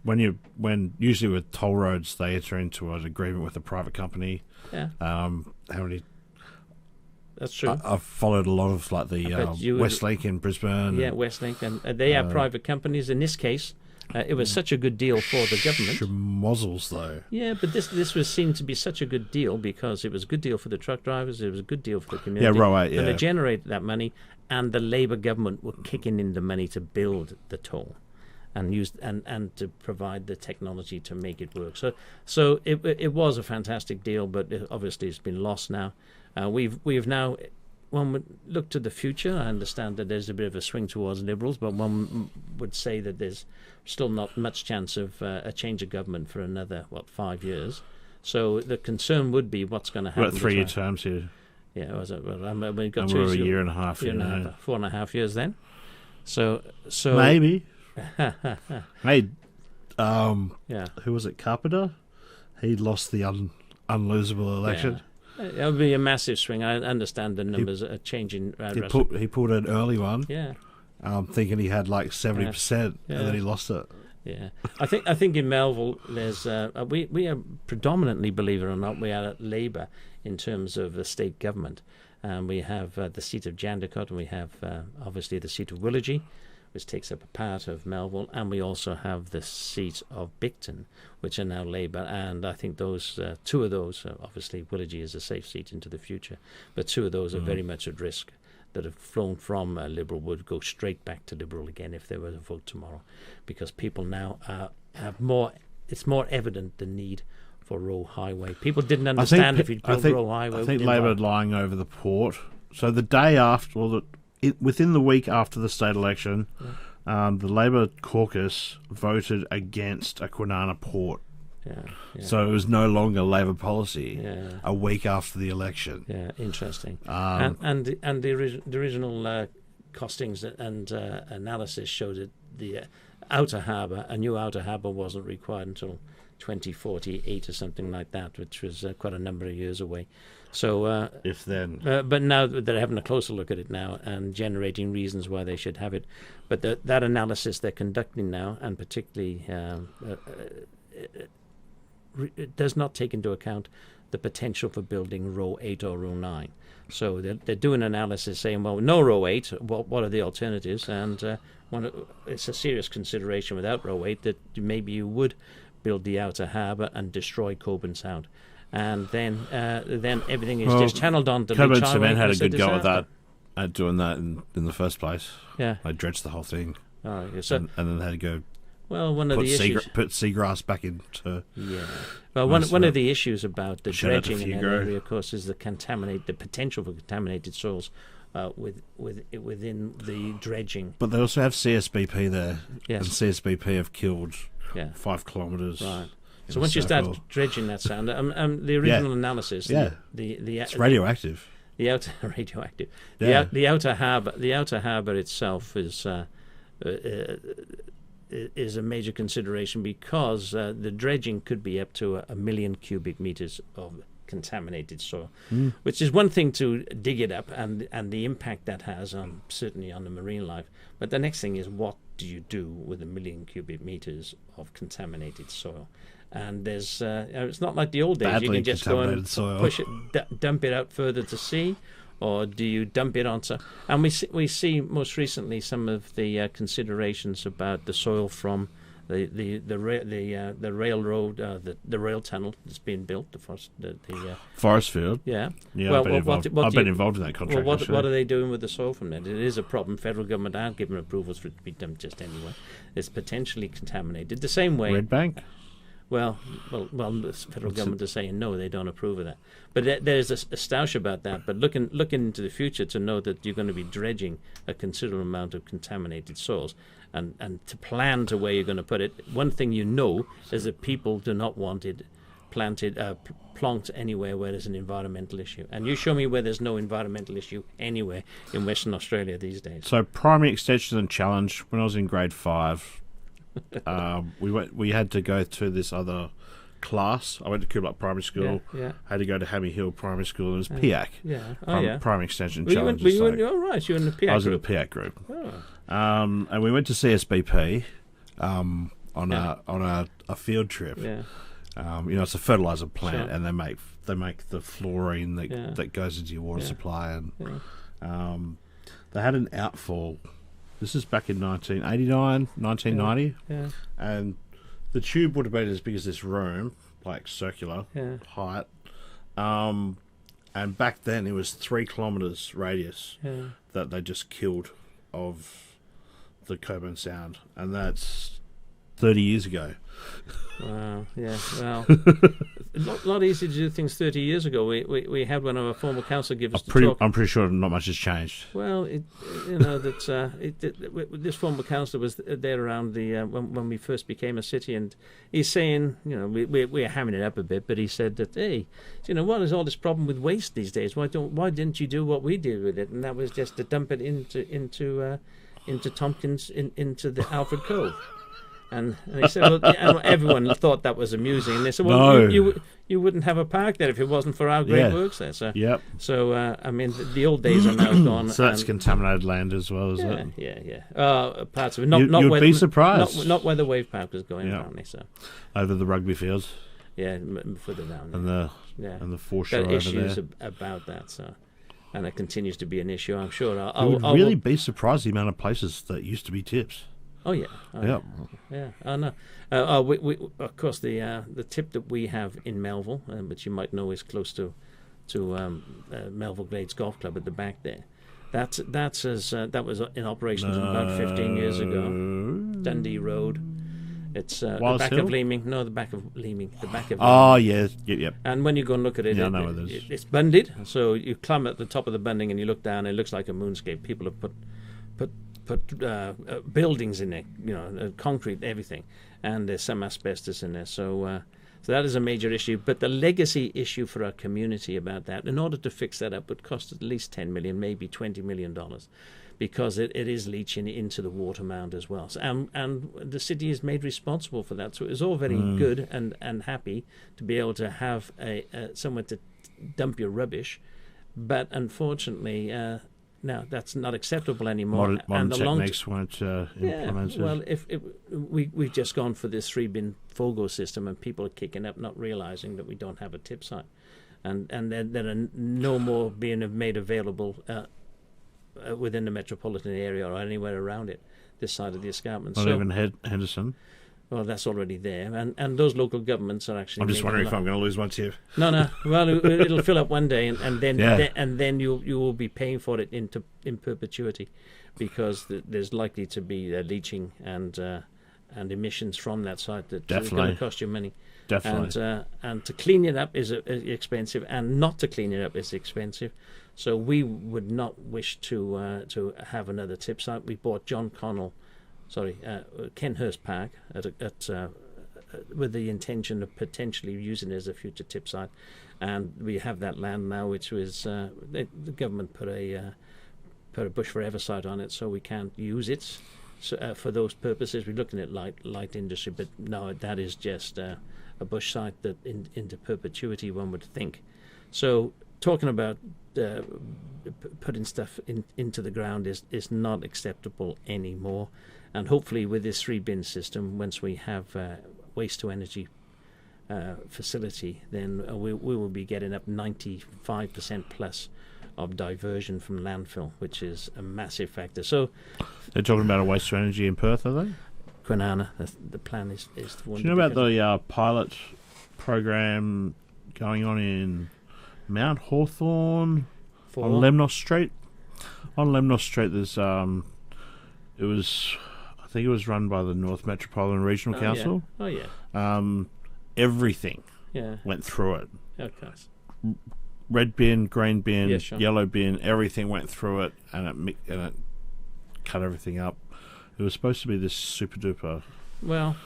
When usually with toll roads they enter into an agreement with a private company. Yeah. How many? That's true. I've followed a lot of like the Westlink in Brisbane. Yeah, Westlink, and they are private companies. In this case, it was such a good deal for the government. Schmozzles, though. Yeah, but this was seen to be such a good deal because it was a good deal for the truck drivers. It was a good deal for the community. Yeah, Row 8. And they generated that money, and the Labour government were kicking in the money to build the toll, and use and to provide the technology to make it work. So it was a fantastic deal, but obviously it's been lost now. We've now, when we look to the future, I understand that there's a bit of a swing towards Liberals, but one would say that there's still not much chance of a change of government for another 5 years. So the concern would be what's going to happen. We've got 3-year terms here. Yeah, we've got we're a year and a half. 4.5 years then. So maybe. Hey, who was it? Carpenter. He lost the unlosable election. Yeah. It would be a massive swing. I understand the numbers are changing. He pulled an early one. Yeah. Thinking he had like 70%, and then he lost it. Yeah, I think in Melville there's we are predominantly, believe it or not, we are Labour in terms of the state government. We have the seat of Jandakot, and we have obviously the seat of Willagee, which takes up a part of Melville, and we also have the seat of Bicton, which are now Labour. And I think those two of those, obviously Willagee is a safe seat into the future, but two of those are very much at risk. That have flown from Liberal would go straight back to Liberal again if there was a vote tomorrow, because people now have more. It's more evident the need for Roe Highway. People didn't understand if you'd build Roe Highway. I think Labor lying over the port. So the day after, within the week after the state election, the Labor caucus voted against a Kwinana port. Yeah. So it was no longer Labor policy a week after the election. Yeah, interesting. And the original costings and analysis showed that the outer harbour, a new outer harbour, wasn't required until 2048 or something like that, which was quite a number of years away. So if then, but now they're having a closer look at it now and generating reasons why they should have it. But that analysis they're conducting now, and particularly. It does not take into account the potential for building Row 8 or Row 9. So they're doing analysis saying, well, no Row 8, what are the alternatives? And it's a serious consideration without Row 8 that maybe you would build the outer harbour and destroy Coburn Sound. And then everything is just channeled on to Leach Highway. Coburn Cement had a good go at that, at doing that in the first place. Yeah. They dredged the whole thing. Oh, yeah. So, and then they had to go... Well, one of the issues... Put seagrass back into... Yeah. Well, one of the issues about the dredging in that area, of course, is the potential for contaminated soils within the dredging. But they also have CSBP there. Yes. And CSBP have killed 5 kilometres. Right. So once you start dredging that sound, the original analysis... It's radioactive. The outer radioactive. Yeah. The outer harbour itself is a major consideration because the dredging could be up to 1 million cubic meters of contaminated soil, which is one thing to dig it up and the impact that has certainly on the marine life. But the next thing is, what do you do with 1 million cubic meters of contaminated soil? And there's it's not like the old days. Badly you can just go and push it, dump it out further to sea. Or do you dump it onto? And we see most recently some of the considerations about the soil from the railroad, the rail tunnel that's being built, the Forestfield. Yeah. Well, I've been involved in that contract. Well, what are they doing with the soil from that? It is a problem. Federal government aren't giving approvals for it to be dumped just anyway. It's potentially contaminated. The same way. Red Bank. Well, the federal government is saying no, they don't approve of that. But there's a stoush about that. But looking into the future to know that you're going to be dredging a considerable amount of contaminated soils, and to plan to where you're going to put it. One thing you know is that people do not want it plonked anywhere where there's an environmental issue. And you show me where there's no environmental issue anywhere in Western Australia these days. So primary extension and challenge. When I was in grade 5. We had to go to this other class. I went to Kublai Primary School. Yeah. Had to go to Hammy Hill Primary School. It was PIAC. Yeah. Primary Extension Challenge. You were in the PIAC. I was in the PIAC group. Oh. And we went to CSBP on a field trip. Yeah. It's a fertilizer plant, and they make the fluorine that goes into your water supply, and they had an outfall. This is back in 1989, 1990. Yeah. And the tube would have been as big as this room, like circular height. And back then it was 3 kilometres radius that they just killed of the Coburn Sound. And that's 30 years ago. Wow, yeah, well, a lot easier to do things 30 years ago. We had one of our former council give us talk. I'm pretty sure not much has changed. Well, this former councillor was there around the when we first became a city, and he's saying, we're hamming it up a bit, but he said that, hey, what is all this problem with waste these days? Why didn't you do what we did with it? And that was just to dump it into Tompkins into the Alfred Cove. And they said, well, and everyone thought that was amusing. And they said, well, you wouldn't have a park there if it wasn't for our great works there. So, I mean, the old days are now gone. So that's contaminated land as well, is it? Yeah. Parts of it. You'd be surprised. Not where the wave park was going, apparently. So. Over the rugby fields. Yeah, further down. And the foreshore over issues there. About that, so. And it continues to be an issue, I'm sure. I would really be surprised the amount of places that used to be tips. Oh yeah, I know. We of course the tip that we have in Melville, which you might know is close to Melville Glades Golf Club at the back there. That was in operation about 15 years ago. Dundee Road. It's the back of Leeming. No, the back of Leeming. The back of. Oh yes, yep. And when you go and look at it, it's bunded. So you climb at the top of the bunding and you look down. It looks like a moonscape. People have put buildings in there, concrete, everything, and there's some asbestos in there. So that is a major issue. But the legacy issue for our community about that, in order to fix that up, would cost at least $10 million, maybe $20 million, because it is leaching into the water mound as well. So, and the city is made responsible for that. So it was all very good and happy to be able to have somewhere to dump your rubbish, but unfortunately. No, that's not acceptable anymore. Modern techniques weren't implemented. Well, we've just gone for this 3-bin FOGO system, and people are kicking up, not realising that we don't have a tip site, and there are no more being made available within the metropolitan area or anywhere around it, this side of the escarpment. Not even Henderson. Well, that's already there, and those local governments are actually. I'm just wondering if I'm going to lose my tip. No. Well, it'll fill up one day, and then you will be paying for it in perpetuity, because there's likely to be leaching and emissions from that site that is going to cost you money. Definitely. And to clean it up is expensive, and not to clean it up is expensive. So we would not wish to have another tip site. We bought Kenhurst Park with the intention of potentially using it as a future tip site, and we have that land now, which was the government put a bush forever site on it, so we can't use it for those purposes. We're looking at light industry, but no, that is just a bush site that into perpetuity, one would think. So talking about putting stuff into the ground is not acceptable anymore. And hopefully with this 3-bin system, once we have waste to energy facility, then we will be getting up 95% plus of diversion from landfill, which is a massive factor. So they're talking about a waste to energy in Perth, are they? Kwinana, the plan is the one. Do you know about the pilot program going on in Mount Hawthorn on Lemnos Street? On Lemnos Street, there's I think it was run by the North Metropolitan Regional Council. Yeah. Oh yeah. Everything went through it. Okay. Red bin, green bin, yellow bin, everything went through it, and it cut everything up. It was supposed to be this super duper. Well,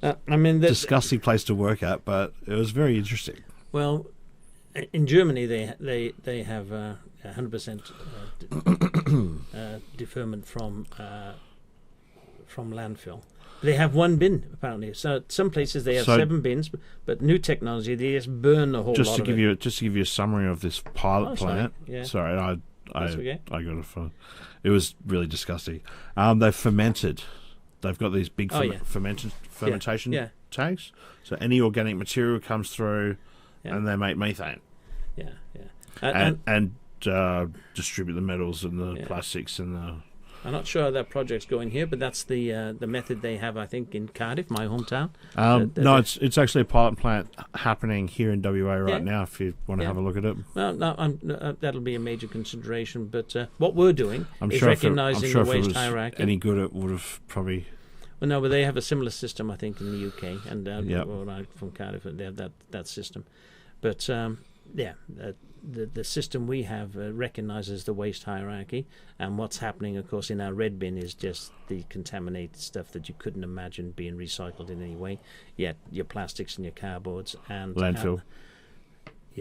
I mean, disgusting place to work at, but it was very interesting. Well, in Germany, they have 100% deferment from landfill. They have 1 bin apparently. So some places they have 7 bins, but new technology they just burn the whole lot of it. Just to give you a summary of this pilot plant. Sorry, I got it for. It was really disgusting. They've fermented. They've got these big fermentation tanks. So any organic material comes through, and they make methane. And distribute the metals and the plastics and the. I'm not sure how that project's going here, but that's the method they have, I think, in Cardiff, my hometown. No, it's actually a pilot plant happening here in WA right now. If you want to have a look at it. Well, that'll be a major consideration. But what we're doing is recognising the waste hierarchy. Any good, it would have probably. Well, no, but they have a similar system, I think, in the UK, and from Cardiff, they have that system. But the system we have recognises the waste hierarchy, and what's happening, of course, in our red bin is just the contaminated stuff that you couldn't imagine being recycled in any way. Yet your plastics and your cardboards and landfill.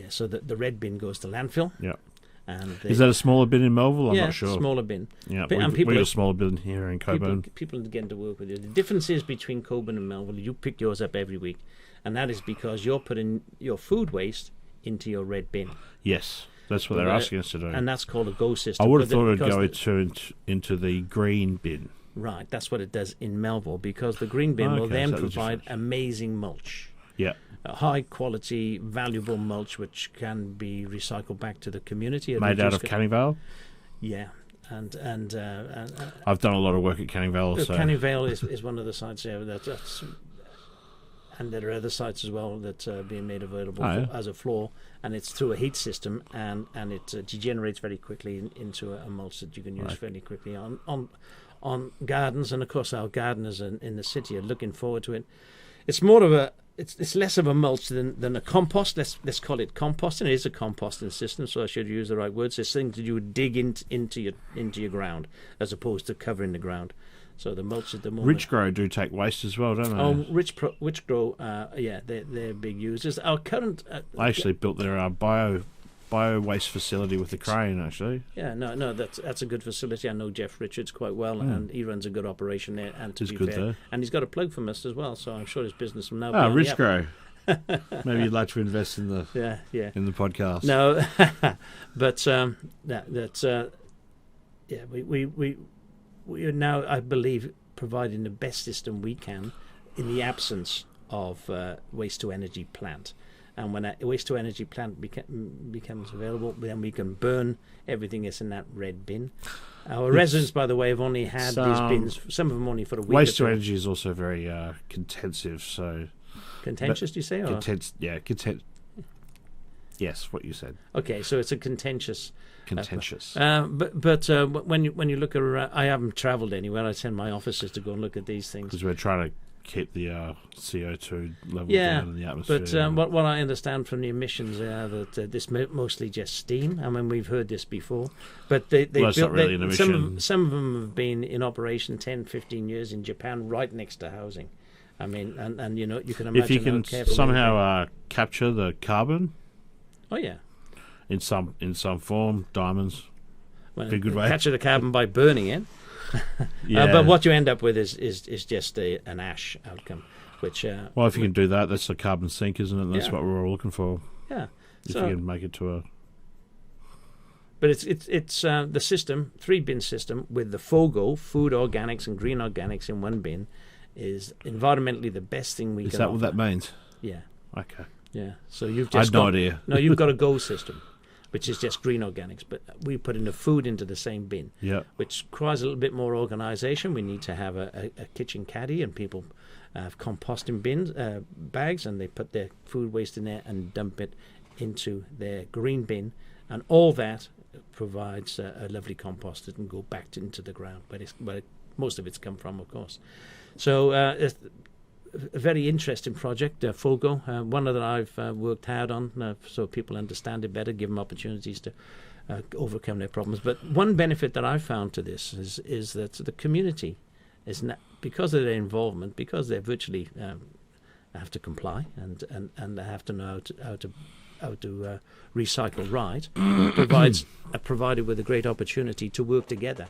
So the red bin goes to landfill. Yeah. And is that a smaller bin in Melville? I'm not sure. Yeah, smaller bin. Yeah, we've got a smaller bin here in Coburn. People are getting to work with you. The difference is between Coburn and Melville, you pick yours up every week, and that is because you're putting your food waste into your red bin. Yes, that's what they're asking us to do. And that's called a go system. I would have thought it would go into the green bin. Right, that's what it does in Melville, because the green bin will then provide amazing mulch. Yeah. High quality, valuable mulch which can be recycled back to the community. Made out of Canning Vale? Yeah. And I've done a lot of work at Canning Vale. So. Canning Vale is one of the sites there that's and there are other sites as well that are being made available as a floor, and it's through a heat system, and it degenerates very quickly into a mulch that you can use fairly quickly on gardens. And of course our gardeners in the city are looking forward to it. It's more of a It's less of a mulch than a compost. Let's call it composting. It is a composting system, so I should use the right words. It's things that you would dig into your ground, as opposed to covering the ground. So the mulch at the moment. Richgrow do take waste as well, don't they? Oh, Richgrow, they're big users. Our current. I actually built their bio waste facility with the crane, actually. Yeah, no, that's a good facility. I know Jeff Richards quite well, and he runs a good operation there. And to be fair, there. And he's got a plug from us as well, so I'm sure his business will now. Richgrow. Maybe you'd like to invest in the in the podcast. No, but we are now, I believe, providing the best system we can in the absence of waste to energy plant. And when a waste-to-energy plant becomes available, then we can burn everything that's in that red bin. Our residents, by the way, have only had these bins, some of them only for a week. Waste-to-energy is also very contentious. So contentious, do you say? Yes, what you said. Okay, so it's a contentious. But when you look around, I haven't travelled anywhere. I send my officers to go and look at these things. Because we're trying to keep the CO2 level down in the atmosphere. But what I understand from the emissions that this mostly just steam. I mean, we've heard this before, but they it's not really an emission. Some of them have been in operation 10, 15 years in Japan, right next to housing. I mean, and you can imagine if you can somehow capture the carbon. Oh yeah. In some form, diamonds. Well, be a good way. Capture the carbon by burning it. Yeah. But what you end up with is just an ash outcome. Which if you can do that, that's a carbon sink, isn't it? That's what we're all looking for. Yeah. If you can make it to a. But it's the system, 3-bin system with the FOGO, food organics and green organics in one bin, is environmentally the best thing we can. Is that what that means? Yeah. Okay. Yeah. So you've just I had no idea. No, you've got a GO system, which is just green organics, but we put in the food into the same bin, which requires a little bit more organisation. We need to have a kitchen caddy, and people have composting bins, bags, and they put their food waste in there and dump it into their green bin, and all that provides a lovely compost that can go back into the ground, where most of it's come from, of course. So it's a very interesting project, FOGO, one that I've worked hard on, so people understand it better, give them opportunities to overcome their problems. But one benefit that I've found to this is that the community is not, because of their involvement, because they virtually have to comply and they have to know how to recycle right, provided with a great opportunity to work together.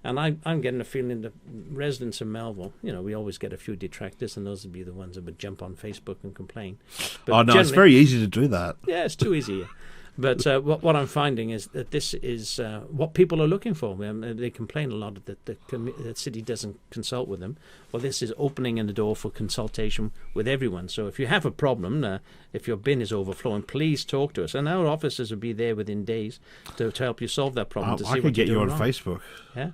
And I'm getting a feeling that residents of Melville, we always get a few detractors, and those would be the ones that would jump on Facebook and complain. But it's very easy to do that. Yeah, it's too easy. But what I'm finding is that this is what people are looking for. They complain a lot that the city doesn't consult with them. Well, this is opening the door for consultation with everyone. So if you have a problem, if your bin is overflowing, please talk to us. And our officers will be there within days to help you solve that problem. I could get you on Facebook. Yeah.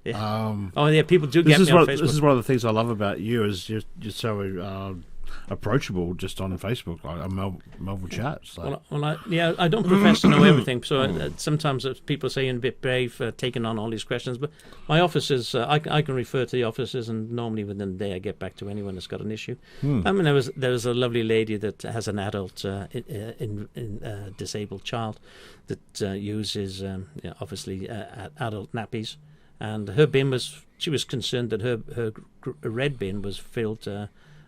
Yeah. People do get me on Facebook. This is one of the things I love about you is you're so approachable just on Facebook, like a Melville chat. So. I don't profess to know everything, so sometimes people say you're a bit brave taking on all these questions, but my officers, I can refer to the officers, and normally within a day I get back to anyone that's got an issue. I mean, there was a lovely lady that has an adult disabled child that uses obviously adult nappies, and her bin she was concerned that her red bin was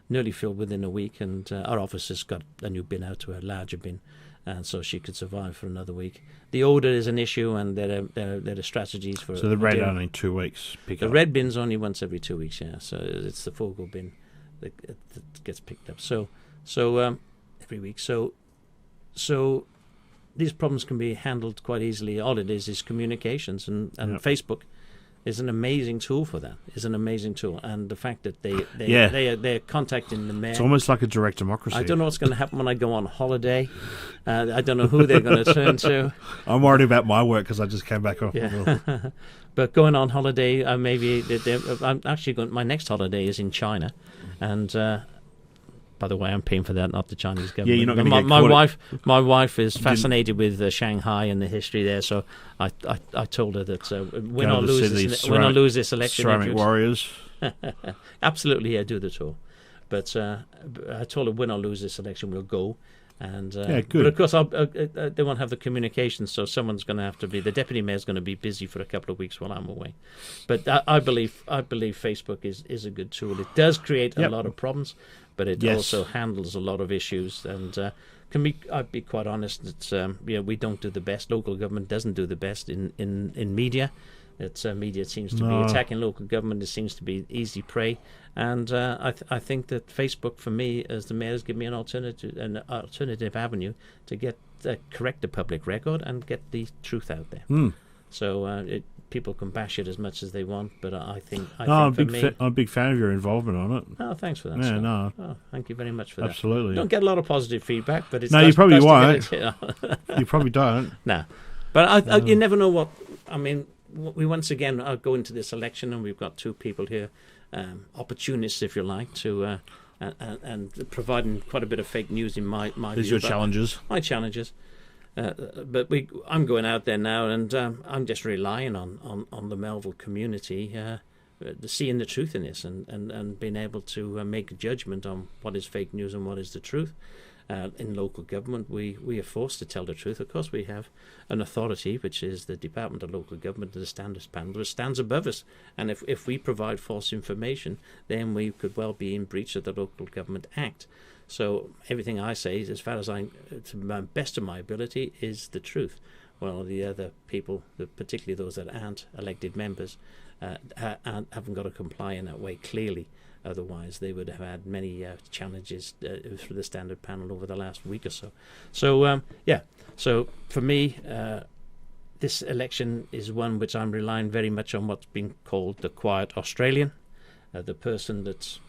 nearly filled within a week, and our officers got a new bin out to a larger bin, and so she could survive for another week. The odour is an issue, and there are strategies for. So the red only 2 weeks. The red bin's only once every 2 weeks. Yeah, so it's the focal bin that gets picked up. So every week. So these problems can be handled quite easily. All it is communications, and Facebook is an amazing tool for that. Is an amazing tool, and the fact that they're contacting the mayor. It's almost like a direct democracy. I don't know what's going to happen when I go on holiday. I don't know who they're going to turn to. I'm worried about my work because I just came back off. Yeah. But going on holiday, maybe I'm actually going. My next holiday is in China, and. By the way, I'm paying for that, not the Chinese government. Yeah, you're not going to get my wife is fascinated with Shanghai and the history there, so I told her that win or lose this election, ceramic warriors. Absolutely, yeah, do the tour. But I told her win or lose this election, we'll go. And good. But of course, they won't have the communication, so someone's going to have to be. The deputy mayor's going to be busy for a couple of weeks while I'm away. But I believe Facebook is a good tool. It does create a lot of problems, but it also handles a lot of issues. And I'd be quite honest that we don't do the best. Local government doesn't do the best in media. Media seems to be attacking local government. It seems to be easy prey, and I think that Facebook, for me, as the mayor, has given me an alternative avenue to correct the public record and get the truth out there. So people can bash it as much as they want, but I think I'm a big fan of your involvement on it. Oh, thanks for that. Yeah, Scott. no. Oh, thank you very much for that. Absolutely. Don't get a lot of positive feedback, but it's you probably won't. You You probably don't. No, but you never know what. I mean, we once again are going to this election, and we've got two people here, opportunists, if you like, to and providing quite a bit of fake news in my view. These are your challenges. My challenges. But I'm going out there now, and I'm just relying on the Melville community seeing the truth in this, and being able to make a judgment on what is fake news and what is the truth. In local government, we are forced to tell the truth. Of course, we have an authority, which is the Department of Local Government, the Standards Panel, which stands above us. And if we provide false information, then we could well be in breach of the Local Government Act. So everything I say, as far as to the best of my ability, is the truth. Well, the other people, particularly those that aren't elected members, haven't got to comply in that way clearly. Otherwise, they would have had many challenges through the standard panel over the last week or so. So, So for me, this election is one which I'm relying very much on what's been called the quiet Australian. The person that's...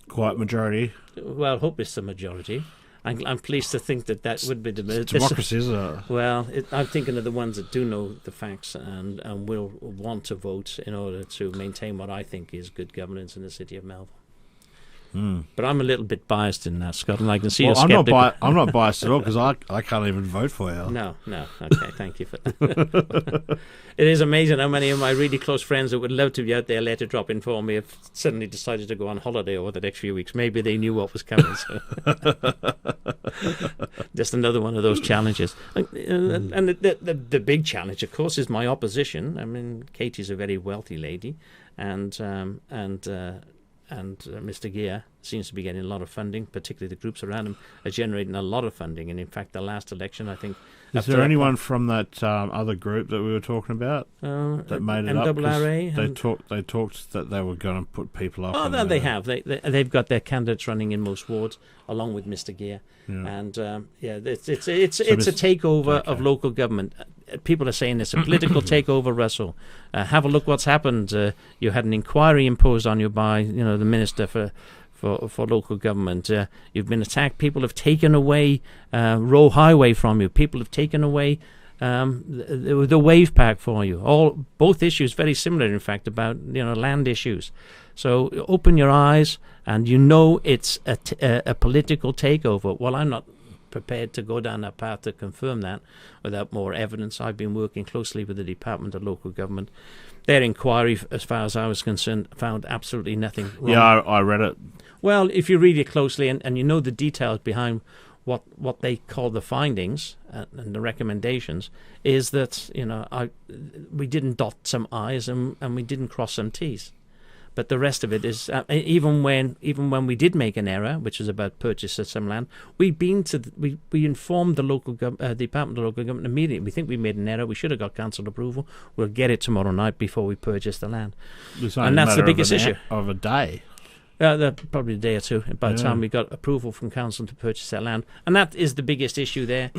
quiet majority. Well, I hope it's the majority. I'm pleased to think that would be the democracy, isn't it? Well, I'm thinking of the ones that do know the facts and will want to vote in order to maintain what I think is good governance in the city of Melville. But I'm a little bit biased in that, Scott, and I can see you're skeptical. I'm not biased at all, because I can't even vote for you. No. Okay, thank you for that. It is amazing how many of my really close friends that would love to be out there later dropping for me have suddenly decided to go on holiday over the next few weeks. Maybe they knew what was coming. So. Just another one of those challenges. And the big challenge, of course, is my opposition. I mean, Katie's a very wealthy lady, and Mr. Gear seems to be getting a lot of funding, particularly the groups around him are generating a lot of funding. And in fact, the last election, I think... Is there anyone from that other group that we were talking about that made it up? They talked that they were going to put people up. Oh, no, they have. They've got their candidates running in most wards, along with Mr. Gear. Yeah. And it's a takeover of local government. People are saying it's a political takeover, Russell. Have a look what's happened. You had an inquiry imposed on you by the Minister for local government. You've been attacked. People have taken away Roe Highway from you. People have taken away the wave pack for you. Both issues very similar, in fact, about land issues. So open your eyes, and it's a political takeover. Well, I'm not prepared to go down that path to confirm that without more evidence. I've been working closely with the Department of Local Government. Their inquiry, as far as I was concerned, found absolutely nothing wrong. Yeah, I read it. Well, if you read it closely and you know the details behind what they call the findings and the recommendations, is that we didn't dot some I's and we didn't cross some T's. But the rest of it is even when we did make an error, which was about purchase of some land, we informed the local Department of Local Government immediately. We think we made an error. We should have got council approval. We'll get it tomorrow night before we purchase the land, and that's the biggest issue of a day. Probably a day or two by the time we got approval from council to purchase that land, and that is the biggest issue there.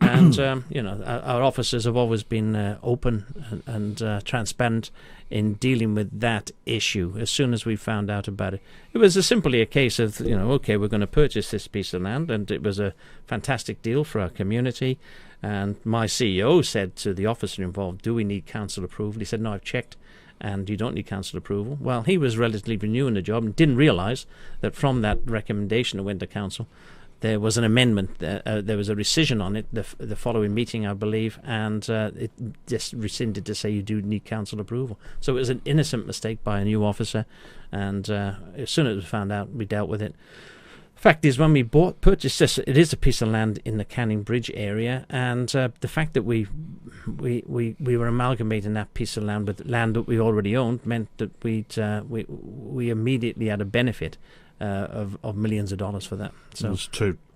And our officers have always been open and transparent in dealing with that issue. As soon as we found out about it, it was simply a case of okay, we're going to purchase this piece of land, and it was a fantastic deal for our community. And my CEO said to the officer involved, "Do we need council approval?" He said, "No, I've checked, and you don't need council approval." Well, he was relatively new in the job and didn't realise that from that recommendation that went to council, there was an amendment. There was a rescission on it the following meeting, I believe, and it just rescinded to say you do need council approval. So it was an innocent mistake by a new officer, and as soon as it was found out, we dealt with it. Fact is, when we purchased this, it is a piece of land in the Canning Bridge area, and the fact that we were amalgamating that piece of land with land that we already owned meant that we immediately had a benefit of millions of dollars for that. So it was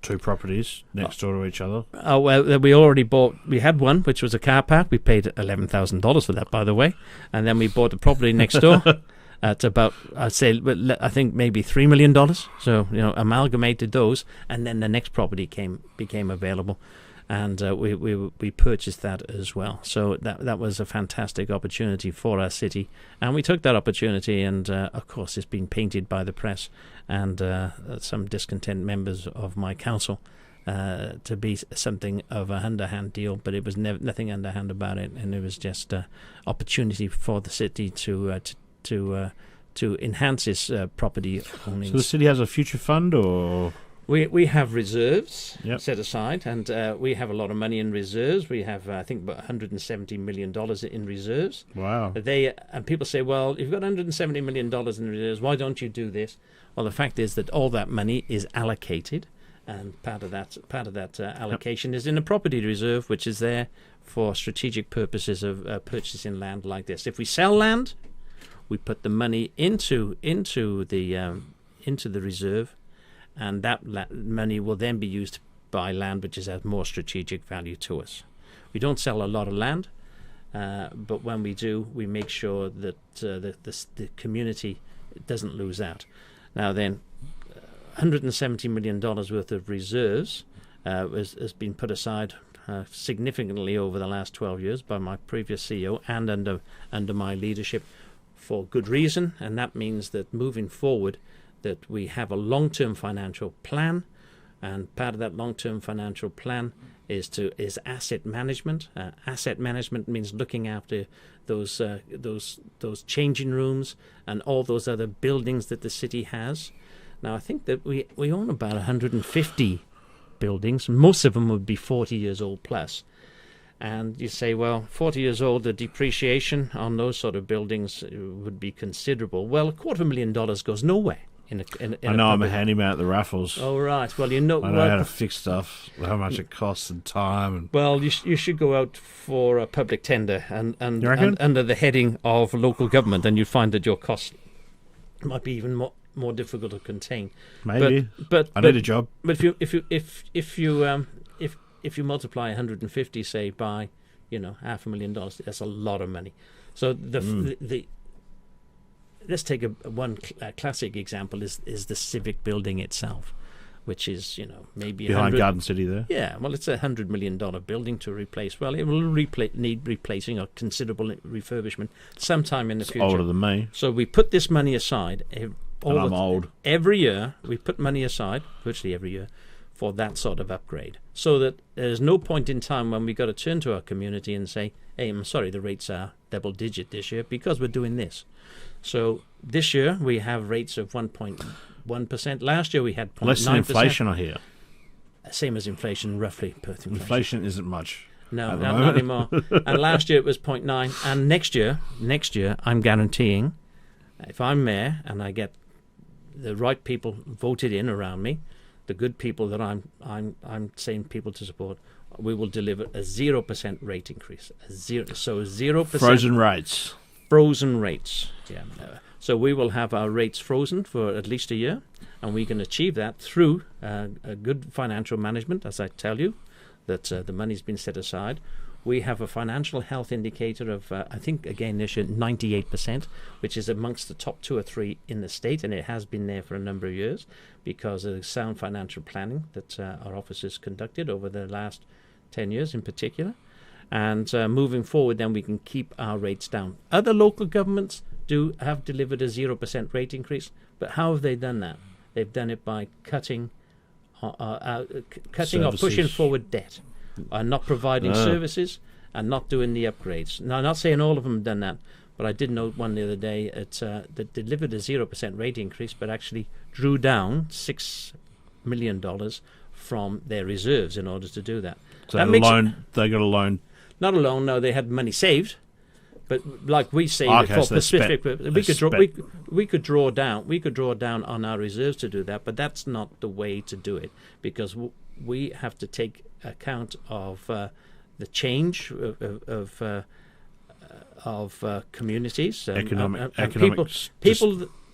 two properties next door to each other. Oh well, we already bought. We had one which was a car park. We paid $11,000 for that, by the way, and then we bought the property next door. At about, I think maybe $3 million. So amalgamated those, and then the next property became available, and we purchased that as well. So that was a fantastic opportunity for our city, and we took that opportunity. And of course, it's been painted by the press and some discontent members of my council to be something of a underhand deal, but it was nothing underhand about it, and it was just an opportunity for the city to enhance its property owning. So the city has a future fund, or we have reserves set aside, and we have a lot of money in reserves. We have, I think, about $170 million in reserves. Wow! And people say, well, you've got $170 million in reserves. Why don't you do this? Well, the fact is that all that money is allocated, and part of that allocation is in a property reserve, which is there for strategic purposes of purchasing land like this. If we sell land, we put the money into the reserve, and that money will then be used to buy land which has more strategic value to us. We don't sell a lot of land, but when we do, we make sure that the community doesn't lose out. Now then, $170 million worth of reserves has been put aside significantly over the last 12 years by my previous CEO and under my leadership, for good reason, and that means that moving forward, that we have a long-term financial plan, and part of that long-term financial plan is asset management. Asset management means looking after those changing rooms and all those other buildings that the city has. Now, I think that we own about 150 buildings. Most of them would be 40 years old plus. And you say, well, 40 years old, the depreciation on those sort of buildings would be considerable. Well, $250,000 goes nowhere. I know I'm a handyman at the raffles. Oh, right. Well, I know how to fix stuff, how much it costs and time. Well, you should go out for a public tender and under the heading of local government, and you'd find that your costs might be even more difficult to contain. Maybe, but I need a job. But if you multiply 150, say, by $500,000, that's a lot of money. So let's take one classic example is the civic building itself, which is maybe behind Garden City there. Yeah, well, it's $100 million building to replace. Well, it will need replacing or considerable refurbishment sometime in the future. Older than me. So we put this money aside. I'm old. Every year we put money aside, virtually every year, for that sort of upgrade, so that there's no point in time when we've got to turn to our community and say, hey, I'm sorry, the rates are double digit this year because we're doing this. So this year we have rates of 1.1%. Last year we had 0.9%. Less than inflation, I hear. Same as inflation, roughly. Inflation isn't much. No, not anymore. And last year it was 0.9. And next year, I'm guaranteeing, if I'm mayor and I get the right people voted in around me, the good people that I'm saying people to support, we will deliver a 0% rate increase. 0%. Frozen rates. Frozen rates. Yeah. So we will have our rates frozen for at least a year, and we can achieve that through a good financial management, as I tell you, that the money's been set aside. We have a financial health indicator of, I think, again, this year, 98%, which is amongst the top 2 or 3 in the state, and it has been there for a number of years because of the sound financial planning that our office has conducted over the last 10 years in particular. And moving forward, then we can keep our rates down. Other local governments have delivered a 0% rate increase, but how have they done that? They've done it by cutting or pushing forward debt, and not providing services and not doing the upgrades. Now, I'm not saying all of them have done that, but I did note one the other day that delivered a 0% rate increase, but actually drew down $6 million from their reserves in order to do that. So they got a loan. Not a loan, no, they had money saved. But like we say, for specific, we could draw down on our reserves to do that. But that's not the way to do it, because we have to take account of the change of communities, economic people.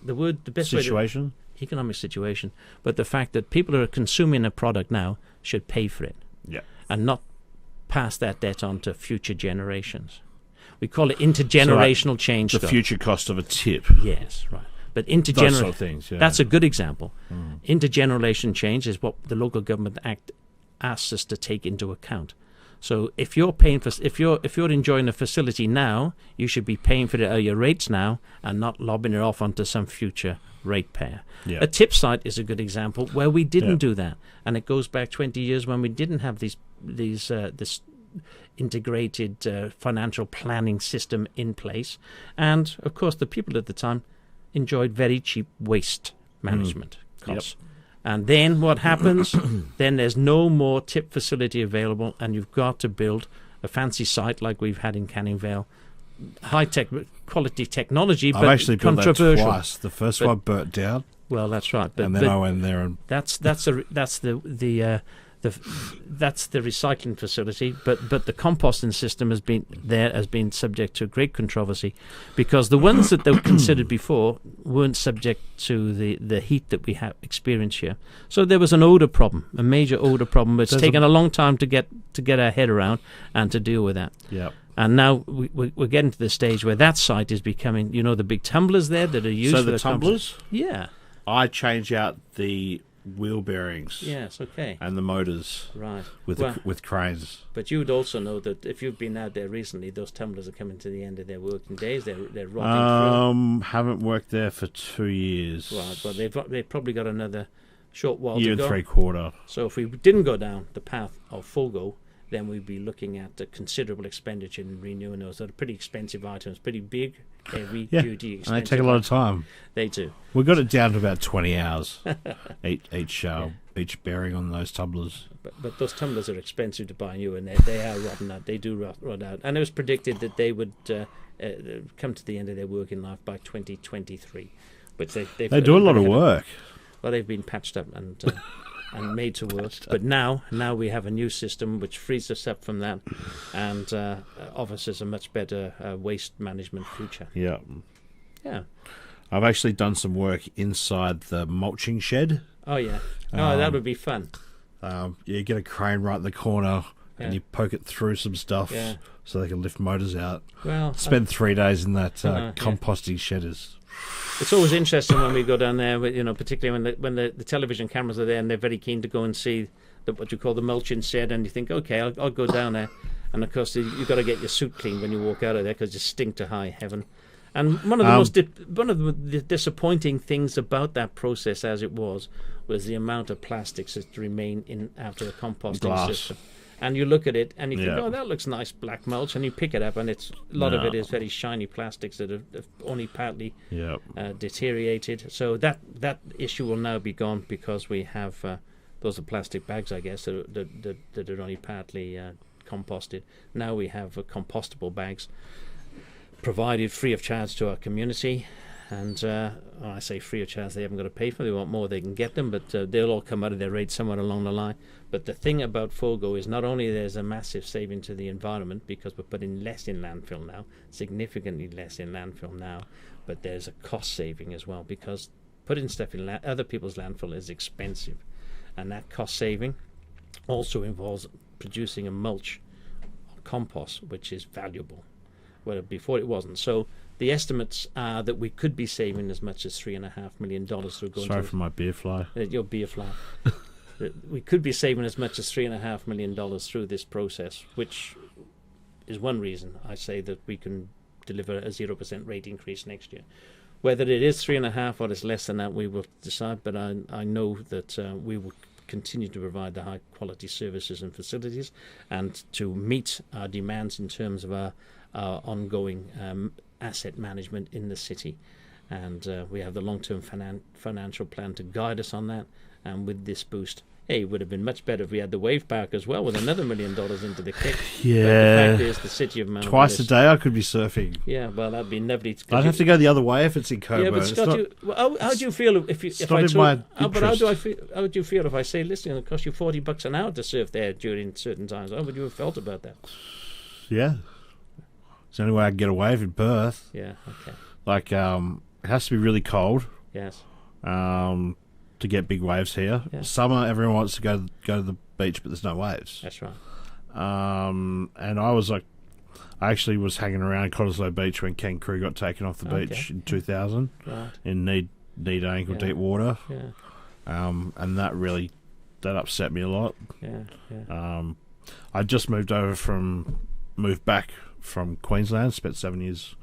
The best situation, economic situation. But the fact that people who are consuming a product now should pay for it, and not pass that debt on to future generations. We call it intergenerational change. The future cost of a tip. Yes, right. But those sort of things, that's a good example. Intergeneration change is what the Local Government Act asks us to take into account. So if you're paying for, if you're enjoying a facility now, you should be paying for it at your rates now and not lobbing it off onto some future ratepayer. A tip site is a good example where we didn't do that, and it goes back 20 years when we didn't have this integrated financial planning system in place, and of course the people at the time enjoyed very cheap waste management costs. And then what happens? Then there's no more tip facility available, and you've got to build a fancy site like we've had in Canning Vale, high-tech quality technology, but I've actually built controversial. That twice. The first one burnt down. Well, that's right. And then I went there and that's the recycling facility, but the composting system has been subject to great controversy, because the ones that they were considered before weren't subject to the heat that we have experienced here. So there was an odor problem, a major odor problem. It's taken a long time to get our head around and to deal with that. Yeah. And now we're getting to the stage where that site is becoming, the big tumblers there that are used for the tumblers? Yeah. I change out the wheel bearings. Yes, okay. And the motors. Right. With cranes. But you would also know that if you've been out there recently, those tumblers are coming to the end of their working days. They're rotting through. Haven't worked there for 2 years. Right, but they've probably got another short while year to go. and 3/4. So if we didn't go down the path of full go, then we'd be looking at a considerable expenditure in renewing those. They're pretty expensive items, pretty big, heavy duty, expensive. And they take a lot of time. They do. We got it down to about 20 hours each bearing on those tumblers. But those tumblers are expensive to buy new, and they are rotten out. They do rot out. And it was predicted that they would come to the end of their working life by 2023. But they do a lot of work. Well, they've been patched up and made to work. But now we have a new system which frees us up from that and offers us a much better waste management future. Yeah. Yeah. I've actually done some work inside the mulching shed. Oh, yeah. That would be fun. You get a crane right in the corner and you poke it through some stuff so they can lift motors out. Well, spend 3 days in that composting shed. It's always interesting when we go down there, particularly when the television cameras are there and they're very keen to go and see what you call the mulching shed, and you think, okay, I'll go down there. And of course, you've got to get your suit clean when you walk out of there because you stink to high heaven. And one of the disappointing things about that process, as it was the amount of plastics that remain in after the composting system. And you look at it and you think, oh, that looks nice, black mulch, and you pick it up, and a lot of it is very shiny plastics that have only partly deteriorated. So that issue will now be gone because we have those are plastic bags, I guess, that are only partly composted. Now we have compostable bags provided free of charge to our community. And I say free of charge, they haven't got to pay for them. They want more, they can get them, but they'll all come out of their rate somewhere along the line. But the thing about FOGO is not only there's a massive saving to the environment because we're putting less in landfill now, significantly less in landfill now, but there's a cost saving as well, because putting stuff in other people's landfill is expensive, and that cost saving also involves producing a mulch or compost, which is valuable, where before it wasn't. So the estimates are that we could be saving as much as $3.5 million through going. Sorry for my beer fly. Your beer fly. We could be saving as much as $3.5 million through this process, which is one reason I say that we can deliver a 0% rate increase next year. Whether it is 3.5 or it's less than that, we will decide. But I know that we will continue to provide the high quality services and facilities, and to meet our demands in terms of our ongoing asset management in the city. And we have the long-term financial plan to guide us on that. And with this boost, it would have been much better if we had the wave park as well, with another $1 million into the kick. Yeah. But the fact is, the city of Mount Twice a day I could be surfing. Yeah, well, that'd be nobody. I'd have to go the other way if it's in Coburn. Yeah, but Scott, how do you feel if I told? But how would you feel if I say, listen, it'll cost you $40 an hour to surf there during certain times? How would you have felt about that? Yeah, it's the only way I can get a wave in Perth. Yeah, okay. Like, it has to be really cold. Yes. To get big waves here. Yeah. Summer, everyone wants to go to the beach, but there's no waves. That's right. And I actually was hanging around Cottesloe Beach when Ken Crew got taken off the beach in 2000 in knee ankle deep water. Yeah. And that upset me a lot. Yeah. I just moved back from Queensland. Spent 7 years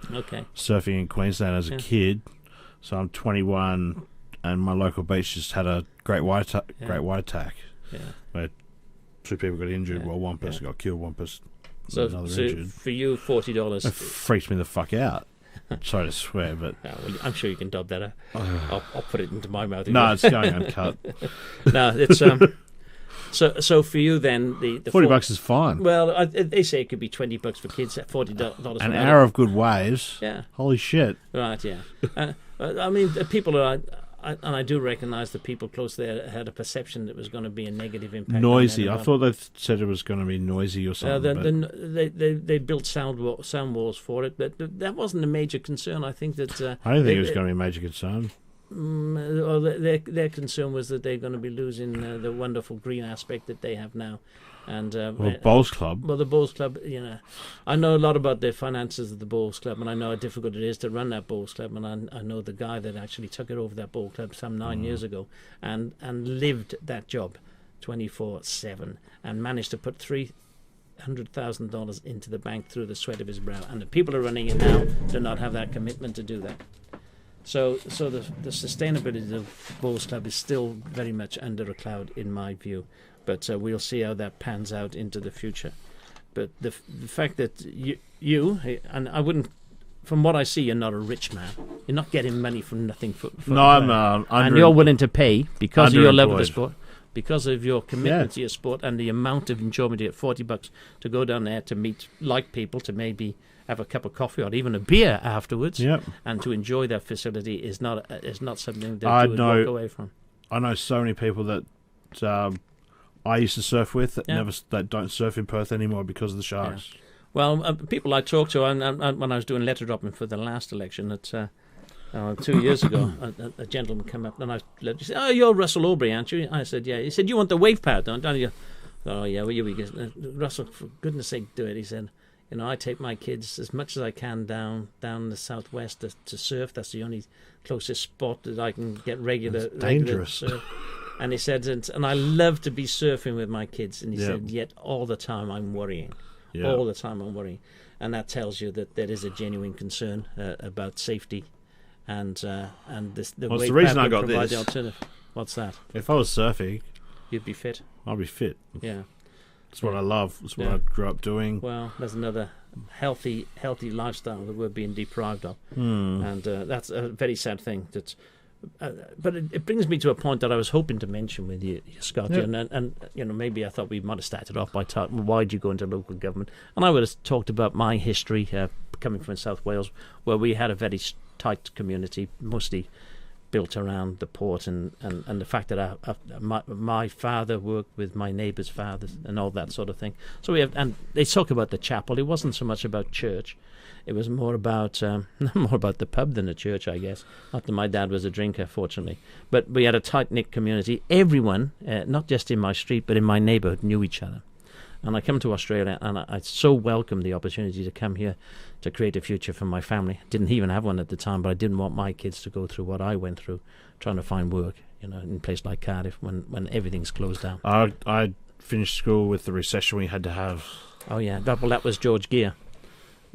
surfing in Queensland as a kid. So I'm 21. And my local beach just had a great white attack, where 2 people got injured. Well, one person got killed, one person injured. For you, $40. It freaked me the fuck out. Sorry to swear, but I'm sure you can dub that. I'll put it into my mouth. No, it's going uncut. No, it's So for you then, the $40 is fine. Well, they say it could be $20 for kids at $40 an hour of good waves. Yeah. Holy shit. Right. Yeah. I mean, people are. And I do recognise that people close there had a perception that it was going to be a negative impact. Noisy. I thought they said it was going to be noisy or something. They built sound walls for it, but that wasn't a major concern. I think that. I don't think it was going to be a major concern. Well, their concern was that they're going to be losing the wonderful green aspect that they have now. And Bowls Club. Well, the Bowls Club, I know a lot about the finances of the Bowls Club, and I know how difficult it is to run that Bowls Club. And I know the guy that actually took it over that Bowls Club some 9 years ago, and lived that job 24/7, and managed to put $300,000 into the bank through the sweat of his brow. And the people who are running it now do not have that commitment to do that. So the sustainability of Bowls Club is still very much under a cloud, in my view. But we'll see how that pans out into the future. But the fact that you and I wouldn't, from what I see, you're not a rich man. You're not getting money from nothing. No, I'm and you're willing to pay because of your love of the sport, because of your commitment to your sport, and the amount of enjoyment at $40 to go down there to meet like people, to maybe have a cup of coffee or even a beer afterwards, and to enjoy that facility is not something that you would walk away from. I know so many people that I used to surf with that don't surf in Perth anymore because of the sharks. Yeah. Well, people I talked to, and when I was doing letter dropping for the last election, 2 years ago, a gentleman came up and I said, "Oh, you're Russell Aubrey, aren't you?" I said, "Yeah." He said, "You want the wave pad, don't you?" "Oh, yeah." Well, Russell, for goodness sake, do it. He said, I take my kids as much as I can down the southwest to surf. That's the only closest spot that I can get regular surf. And he said, and I love to be surfing with my kids. And he said, yet all the time I'm worrying. Yeah. All the time I'm worrying. And that tells you that there is a genuine concern about safety and the reason I got this. The alternative. What's that? If I was surfing, you'd be fit. I'd be fit. Yeah. It's what I love. It's what I grew up doing. Well, there's another healthy lifestyle that we're being deprived of. And that's a very sad thing. But it brings me to a point that I was hoping to mention with you, Scott. Yeah. And maybe I thought we might have started off by talking, why did you go into local government? And I would have talked about my history coming from South Wales, where we had a very tight community, mostly built around the port and the fact that my father worked with my neighbour's fathers and all that sort of thing. So and they talk about the chapel. It wasn't so much about church. It was more about the pub than the church, I guess. Not that my dad was a drinker, fortunately. But we had a tight-knit community. Everyone, not just in my street, but in my neighbourhood, knew each other. And I come to Australia, and I so welcome the opportunity to come here to create a future for my family. Didn't even have one at the time, but I didn't want my kids to go through what I went through, trying to find work, in a place like Cardiff when everything's closed down. I finished school with the recession we had to have. Oh yeah, that was George Gear.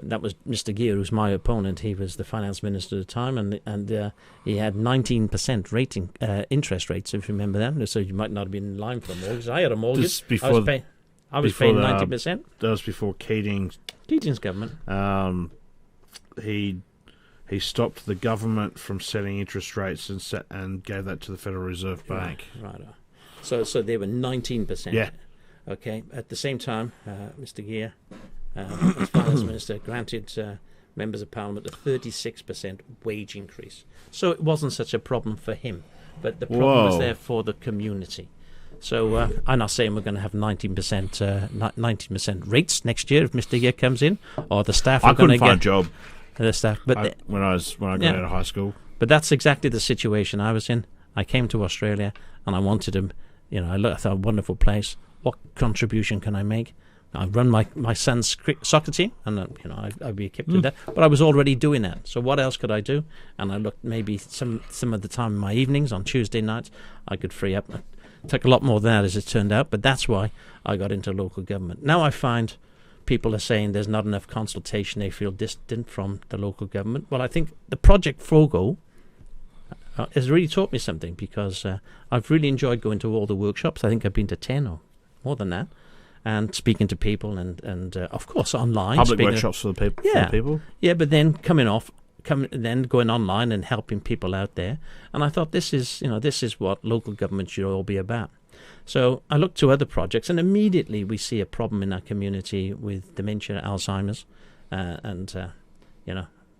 That was Mr. Gear, who's my opponent. He was the finance minister at the time, and he had 19% interest rates, if you remember that. So you might not have been in line for a mortgage. I had a mortgage. I was paying 90%. That was before Keating's government. He stopped the government from setting interest rates and gave that to the Federal Reserve Bank. Right. So they were 19%. Yeah. Okay. At the same time, Mr. Gear, as finance minister, granted members of parliament a 36% wage increase. So it wasn't such a problem for him, but the problem was there for the community. So I'm not saying we're going to have 19% rates next year if Mr. Gear comes in, or the staff are going to get... I couldn't find a job. The staff, but when I got out of high school. But that's exactly the situation I was in. I came to Australia and I wanted to, I thought, wonderful place. What contribution can I make? I run my son's soccer team, and I'd be equipped with that. But I was already doing that. So what else could I do? And I looked maybe some of the time in my evenings on Tuesday nights I could free up. It took a lot more than that, as it turned out. But that's why I got into local government. Now I find people are saying there's not enough consultation. They feel distant from the local government. Well, I think the Project Fogo has really taught me something, because I've really enjoyed going to all the workshops. I think I've been to 10 or more than that. And speaking to people and of course online. Public workshops for the people. Yeah, but then then going online and helping people out there. And I thought this is what local government should all be about. So I looked to other projects, and immediately we see a problem in our community with dementia, Alzheimer's,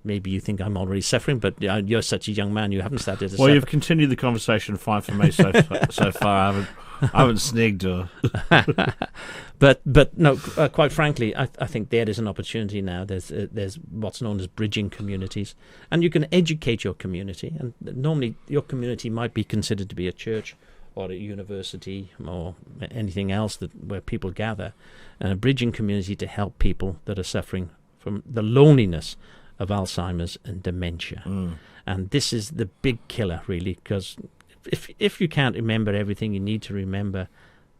maybe you think I'm already suffering, but you're such a young man, you haven't started to suffer. Well, you've continued the conversation fine for me so far. I haven't snigged. But no, quite frankly, I think there is an opportunity now. There's what's known as bridging communities, and you can educate your community. And normally your community might be considered to be a church or a university or anything else where people gather. And a bridging community to help people that are suffering from the loneliness of Alzheimer's and dementia. And this is the big killer, really, because if you can't remember everything you need to remember,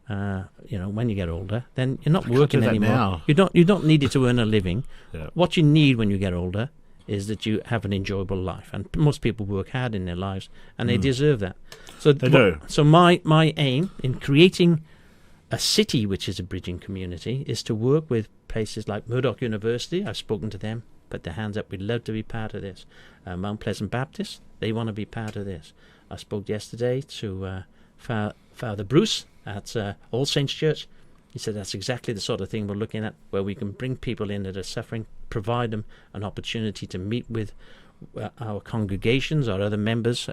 when you get older, then you're not working anymore. Now. You don't need it to earn a living. Yeah. What you need when you get older is that you have an enjoyable life, and most people work hard in their lives, and they deserve that. So they do. So my aim in creating a city which is a bridging community is to work with places like Murdoch University. I've spoken to them. Put their hands up. We'd love to be part of this. Mount Pleasant Baptist, they want to be part of this. I spoke yesterday to Father Bruce at All Saints Church. He said that's exactly the sort of thing we're looking at, where we can bring people in that are suffering, provide them an opportunity to meet with our congregations or other members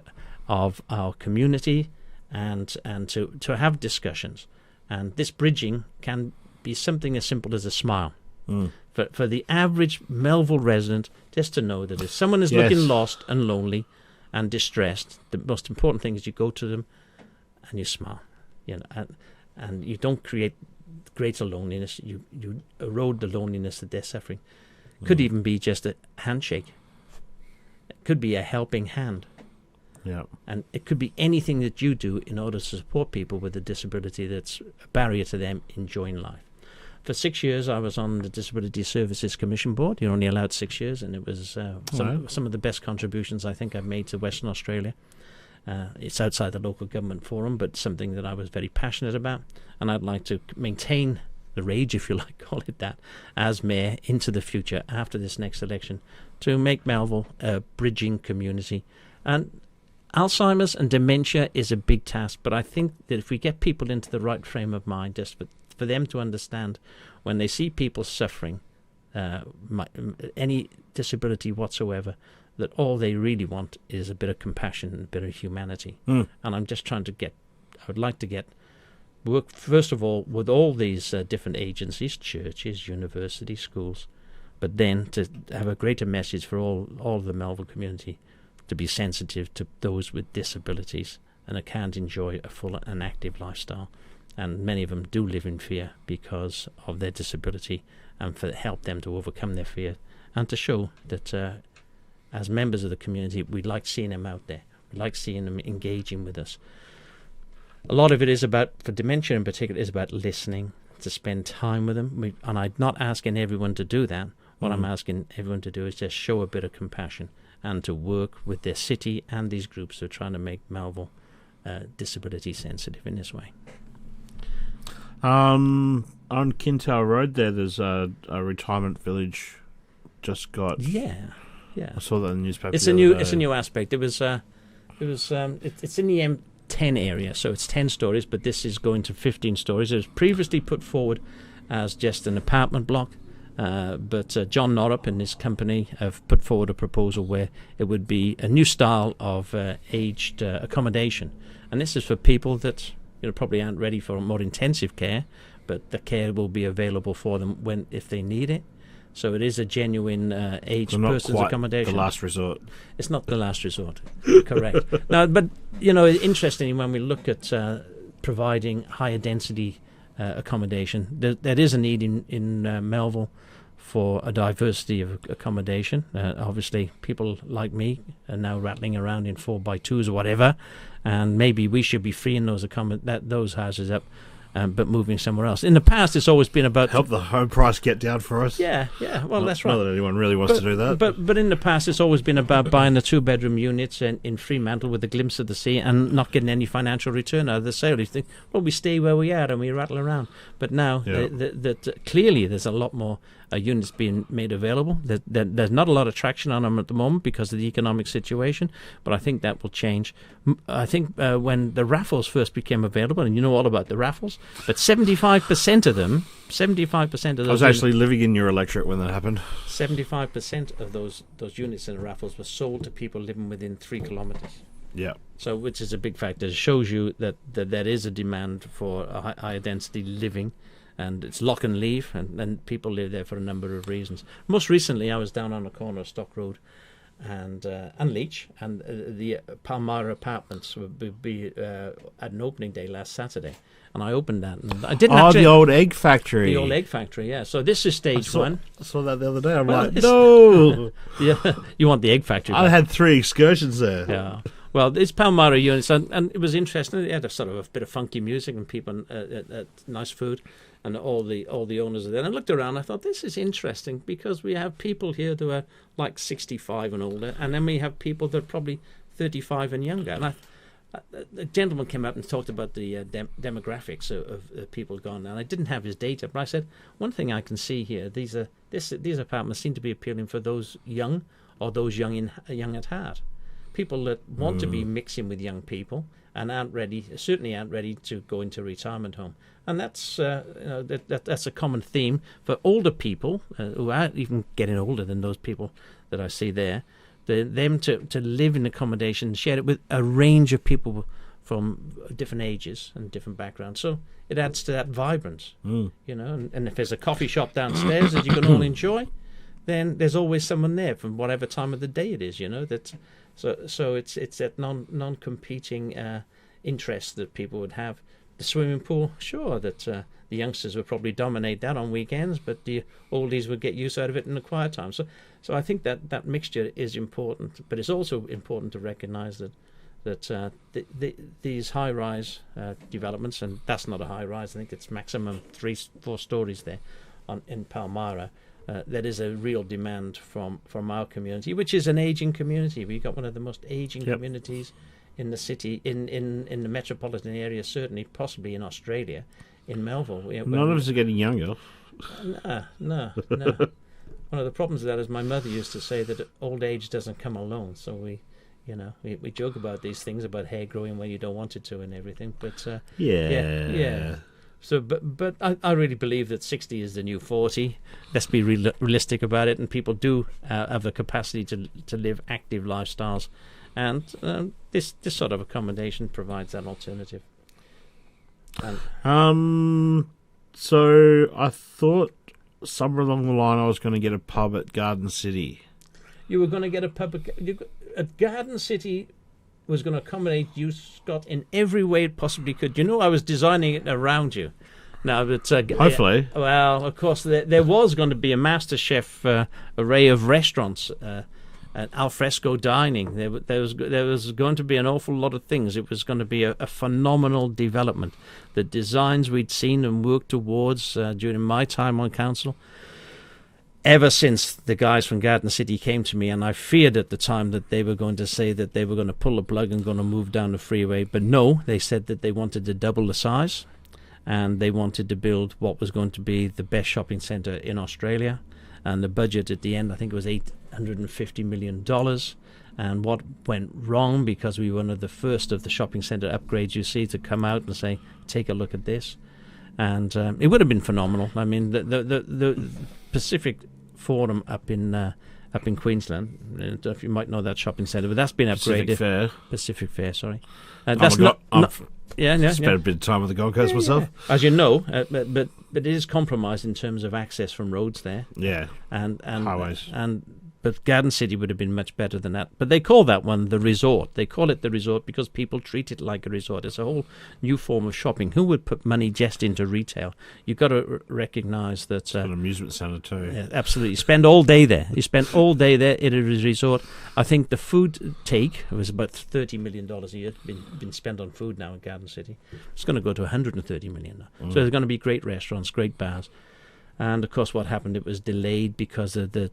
of our community, and to have discussions. And this bridging can be something as simple as a smile. For the average Melville resident, just to know that if someone is looking lost and lonely and distressed, the most important thing is you go to them and you smile, and you don't create greater loneliness. You erode the loneliness that they're suffering. Could even be just a handshake. It could be a helping hand. Yeah. And it could be anything that you do in order to support people with a disability that's a barrier to them enjoying life. For 6 years, I was on the Disability Services Commission Board. You're only allowed 6 years, and it was some of the best contributions I think I've made to Western Australia. It's outside the local government forum, but something that I was very passionate about, and I'd like to maintain the rage, if you like, call it that, as mayor into the future after this next election, to make Melville a bridging community. And Alzheimer's and dementia is a big task, but I think that if we get people into the right frame of mind, just for them to understand when they see people suffering, any disability whatsoever, that all they really want is a bit of compassion and a bit of humanity. And I'm just trying to I would like to work, first of all, with all these different agencies, churches, universities, schools, but then to have a greater message for all the Melville community to be sensitive to those with disabilities and that can't enjoy a full and active lifestyle. And many of them do live in fear because of their disability, and for help them to overcome their fear and to show that as members of the community, we like seeing them out there. We like seeing them engaging with us. A lot of it is about, for dementia in particular, is about listening, to spend time with them. And I'm not asking everyone to do that. What I'm asking everyone to do is just show a bit of compassion and to work with their city and these groups who are trying to make Melville disability sensitive in this way. On Kintower Road there's a retirement village just got... Yeah. I saw that in the newspaper. It's a new aspect. It's in the M10 area, so it's 10 stories, but this is going to 15 stories. It was previously put forward as just an apartment block, but John Norrup and his company have put forward a proposal where it would be a new style of aged accommodation, and this is for people that probably aren't ready for more intensive care, but the care will be available for them if they need it. So it is a genuine aged person's accommodation. The last resort. It's not the last resort. Correct. No, but interestingly, when we look at providing higher density accommodation, there is a need in Melville for a diversity of accommodation. Obviously, people like me are now rattling around in 4x2s or whatever, and maybe we should be freeing those houses up, but moving somewhere else. In the past, it's always been about... Help the home price get down for us. Yeah, well, that's right. Not that anyone really wants to do that. But in the past, it's always been about buying the 2-bedroom units in Fremantle with a glimpse of the sea and not getting any financial return out of the sale. You think, well, we stay where we are and we rattle around. But now, clearly, there's a lot more units being made available. There's not a lot of traction on them at the moment because of the economic situation, but I think that will change. I think when the raffles first became available, and you know all about the raffles, but 75% of them, 75% of those... I was actually living in your electorate when that happened. 75% of those units in the raffles were sold to people living within 3 kilometres. Yeah. So, which is a big factor. It shows you that there is a demand for a higher density living, and it's lock and leave, and people live there for a number of reasons. Most recently, I was down on the corner of Stock Road and Leach, and the Palmyra Apartments would be at an opening day last Saturday, and I opened that, and I didn't. The old egg factory. The old egg factory, yeah. So this is stage one. I saw that the other day. I'm like, no. Yeah, you want the egg factory? I had 3 excursions there. Yeah. Well, it's Palmyra units, and it was interesting. It had a sort of a bit of funky music and people, nice food, and all the owners are there. And I looked around. I thought, this is interesting because we have people here that are like 65 and older, and then we have people that are probably 35 and younger. And a gentleman came up and talked about the demographics of people gone. And I didn't have his data, but I said, one thing I can see here: these apartments seem to be appealing for those young or those young at heart. People that want to be mixing with young people and certainly aren't ready to go into a retirement home. And that's that's a common theme for older people who are even getting older than those people that I see there. Them to live in accommodation, share it with a range of people from different ages and different backgrounds. So it adds to that vibrance, and if there's a coffee shop downstairs that you can all enjoy, then there's always someone there from whatever time of the day it is, that. So it's that non-competing interest that people would have. The swimming pool, sure, that the youngsters would probably dominate that on weekends, but the oldies would get use out of it in the quiet time. So I think that mixture is important, but it's also important to recognise that these high-rise developments, and that's not a high-rise, I think it's maximum 3-4 stories there in Palmyra. There is a real demand from our community, which is an ageing community. We've got one of the most ageing communities in the city, in the metropolitan area, certainly, possibly in Australia, in Melville. None of us are getting younger. No. One of the problems with that is my mother used to say that old age doesn't come alone. So we joke about these things, about hair growing where you don't want it to and everything. But So, but I really believe that 60 is the new 40. Let's be realistic about it, and people do have the capacity to live active lifestyles, and this sort of accommodation provides that alternative. So I thought somewhere along the line I was going to get a pub at Garden City. You were going to get a pub at Garden City. Was going to accommodate you, Scott, in every way it possibly could. You know, I was designing it around you. Now, but hopefully, well, of course, there was going to be a MasterChef array of restaurants, and alfresco dining. There was going to be an awful lot of things. It was going to be a phenomenal development. The designs we'd seen and worked towards during my time on council. Ever since the guys from Garden City came to me, and I feared at the time that they were going to say that they were going to pull the plug and going to move down the freeway. But no, they said that they wanted to double the size, and they wanted to build what was going to be the best shopping centre in Australia. And the budget at the end, I think it was $850 million. And what went wrong, because we were one of the first of the shopping centre upgrades you see to come out and say, take a look at this. And it would have been phenomenal. I mean, the Pacific Forum up in Queensland. I don't know if you might know that shopping centre, but that's been upgraded. Pacific Fair, sorry. That's spent a bit of time with the Gold Coast myself. Yeah. As you know, but it is compromised in terms of access from roads there. Yeah, and highways. But Garden City would have been much better than that. But they call that one the resort. They call it the resort because people treat it like a resort. It's a whole new form of shopping. Who would put money just into retail? You've got to recognise that... It's an amusement centre too. Yeah, absolutely. You spend all day there. You spend all day there at a resort. I think the food take was about $30 million a year. Been spent on food now in Garden City. It's going to go to $130 million now. So there's going to be great restaurants, great bars. And, of course, what happened, it was delayed because of the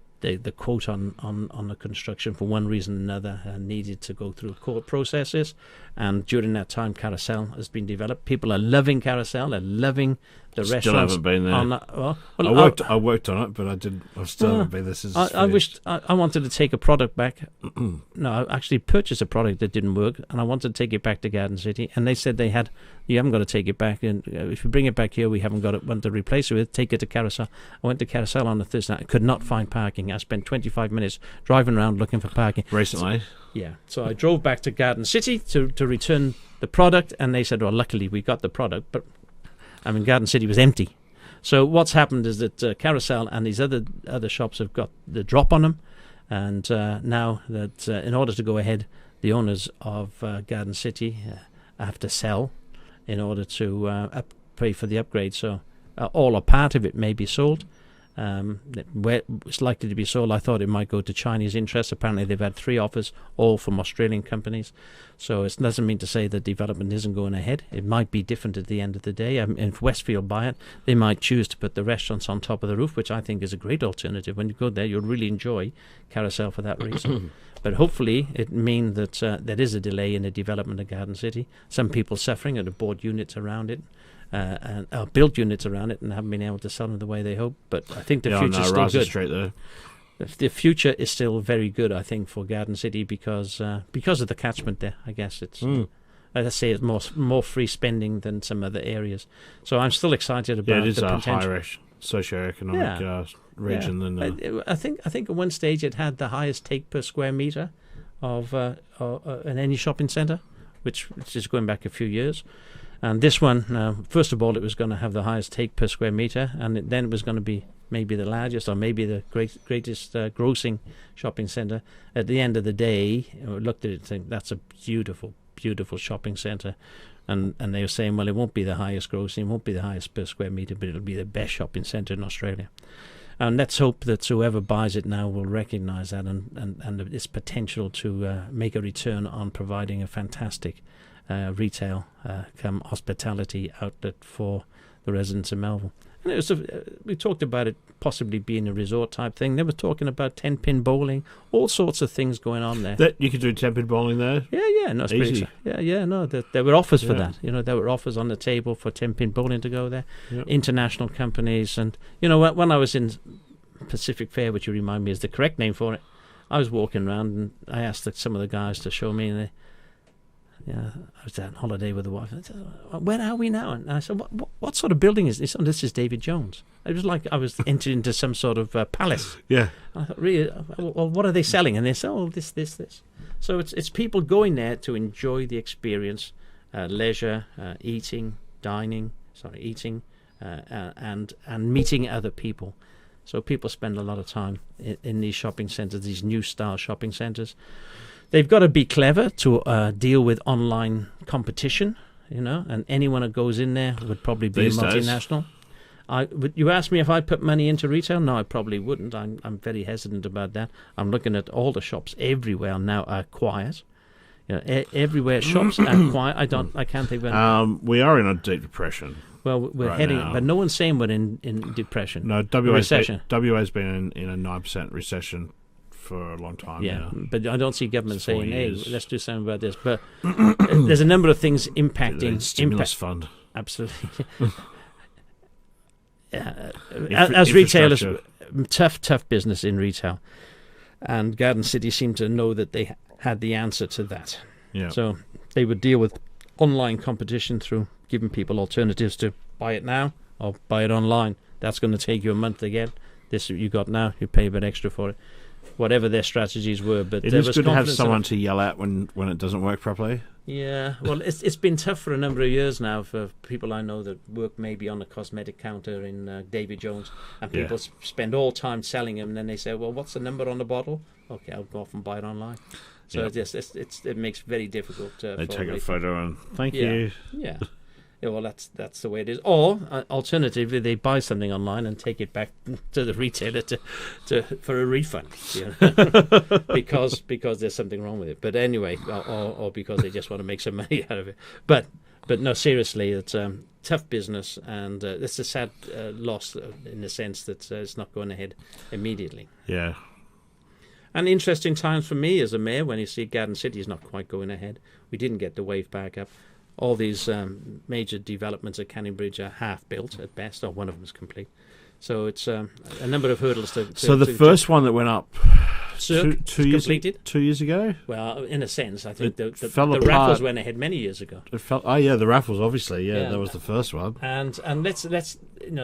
quote on the construction, for one reason or another, needed to go through court processes. And during that time, Carousel has been developed. People are loving Carousel. They're loving the restaurants. Still haven't been there. I worked on it, but I still haven't been there since. I wanted to take a product back. No, I actually purchased a product that didn't work, and I wanted to take it back to Garden City. And they said you haven't got to take it back. And if you bring it back here, we haven't got it. Want to replace it with? Take it to Carousel. I went to Carousel on a Thursday night. I could not find parking. I spent 25 minutes driving around looking for parking. Recently? Yeah. So I drove back to Garden City to return the product, and they said, well, luckily we got the product, but Garden City was empty. So what's happened is that Carousel and these other shops have got the drop on them, and now that in order to go ahead, the owners of Garden City have to sell in order to pay for the upgrade. So all or part of it may be sold. Where it's likely to be sold, I thought it might go to Chinese interests. Apparently they've had 3 offers, all from Australian companies. So it doesn't mean to say the development isn't going ahead. It might be different at the end of the day. If Westfield buy it, they might choose to put the restaurants on top of the roof, which I think is a great alternative. When you go there, you'll really enjoy Carousel for that reason. But hopefully it means that there is a delay in the development of Garden City. Some people suffering and have bought units around it. And built units around it and haven't been able to sell them the way they hope. But I think the future is still good. Straight there. The future is still very good, I think, for Garden City because of the catchment there. I guess it's, let's say, it's more free spending than some other areas. So I'm still excited about the potential. It is a higher socioeconomic region than. I think at one stage it had the highest take per square meter of in any shopping centre, which is going back a few years. And this one, first of all, it was going to have the highest take per square metre, and then it was going to be maybe the largest or maybe the greatest grossing shopping centre. At the end of the day, I looked at it and think that's a beautiful, beautiful shopping centre. And they were saying, well, it won't be the highest grossing, it won't be the highest per square metre, but it'll be the best shopping centre in Australia. And let's hope that whoever buys it now will recognise that and its potential to make a return on providing a fantastic retail come hospitality outlet for the residents of Melville. And it was we talked about it possibly being a resort type thing. They were talking about 10-pin bowling, all sorts of things going on there. That you could do 10-pin bowling there? Yeah, no, it's easy. There were offers for that. There were offers on the table for 10-pin bowling to go there. Yep. International companies, and when I was in Pacific Fair, which you remind me is the correct name for it, I was walking around and I asked some of the guys to show me, and I was on holiday with the wife. I said, where are we now? And I said, what sort of building is this? Oh, this is David Jones. It was like I was entered into some sort of palace. Yeah. I thought, really? Well, what are they selling? And they said, oh, this. So it's people going there to enjoy the experience, leisure, eating, and meeting other people. So people spend a lot of time in these shopping centres, these new style shopping centres. They've got to be clever to deal with online competition, and anyone that goes in there would probably be These a multinational. You asked me if I put money into retail? No, I probably wouldn't. I'm very hesitant about that. I'm looking at all the shops everywhere now are quiet. Everywhere shops are quiet. I can't think of any. We are in a deep depression. Well, we're right heading, now. but no one's saying we're in depression. No, WA's been in a 9% recession for a long time. Yeah, now. But I don't see government saying, years. "Hey, let's do something about this." But there's a number of things impacting. Stimulus fund. Absolutely. As retailers, tough business in retail, and Garden City seemed to know that they had the answer to that. Yeah. So they would deal with online competition through giving people alternatives to buy it now or buy it online. That's going to take you a month to get. This you got now, you pay a bit extra for it. Whatever their strategies were, but it is good to have someone to yell at when it doesn't work properly. Yeah, well, it's been tough for a number of years now for people I know that work maybe on a cosmetic counter in David Jones, and people spend all time selling them, and then they say, well, what's the number on the bottle? Okay, I'll go off and buy it online. So it makes it very difficult. They take a photo and thank you. Yeah. Yeah, well, that's the way it is. Or alternatively, they buy something online and take it back to the retailer for a refund, because there's something wrong with it. But anyway, or because they just want to make some money out of it. But no, seriously, it's tough business, and it's a sad loss in the sense that it's not going ahead immediately. Yeah. And interesting times for me as a mayor when you see Garden City is not quite going ahead. We didn't get the wave back up. All these major developments at Canning Bridge are half built at best, or one of them is complete. So it's a number of hurdles to So the first one that went up two years ago? Well, in a sense, I think the raffles went ahead many years ago. The raffles, obviously, that was the first one. And let's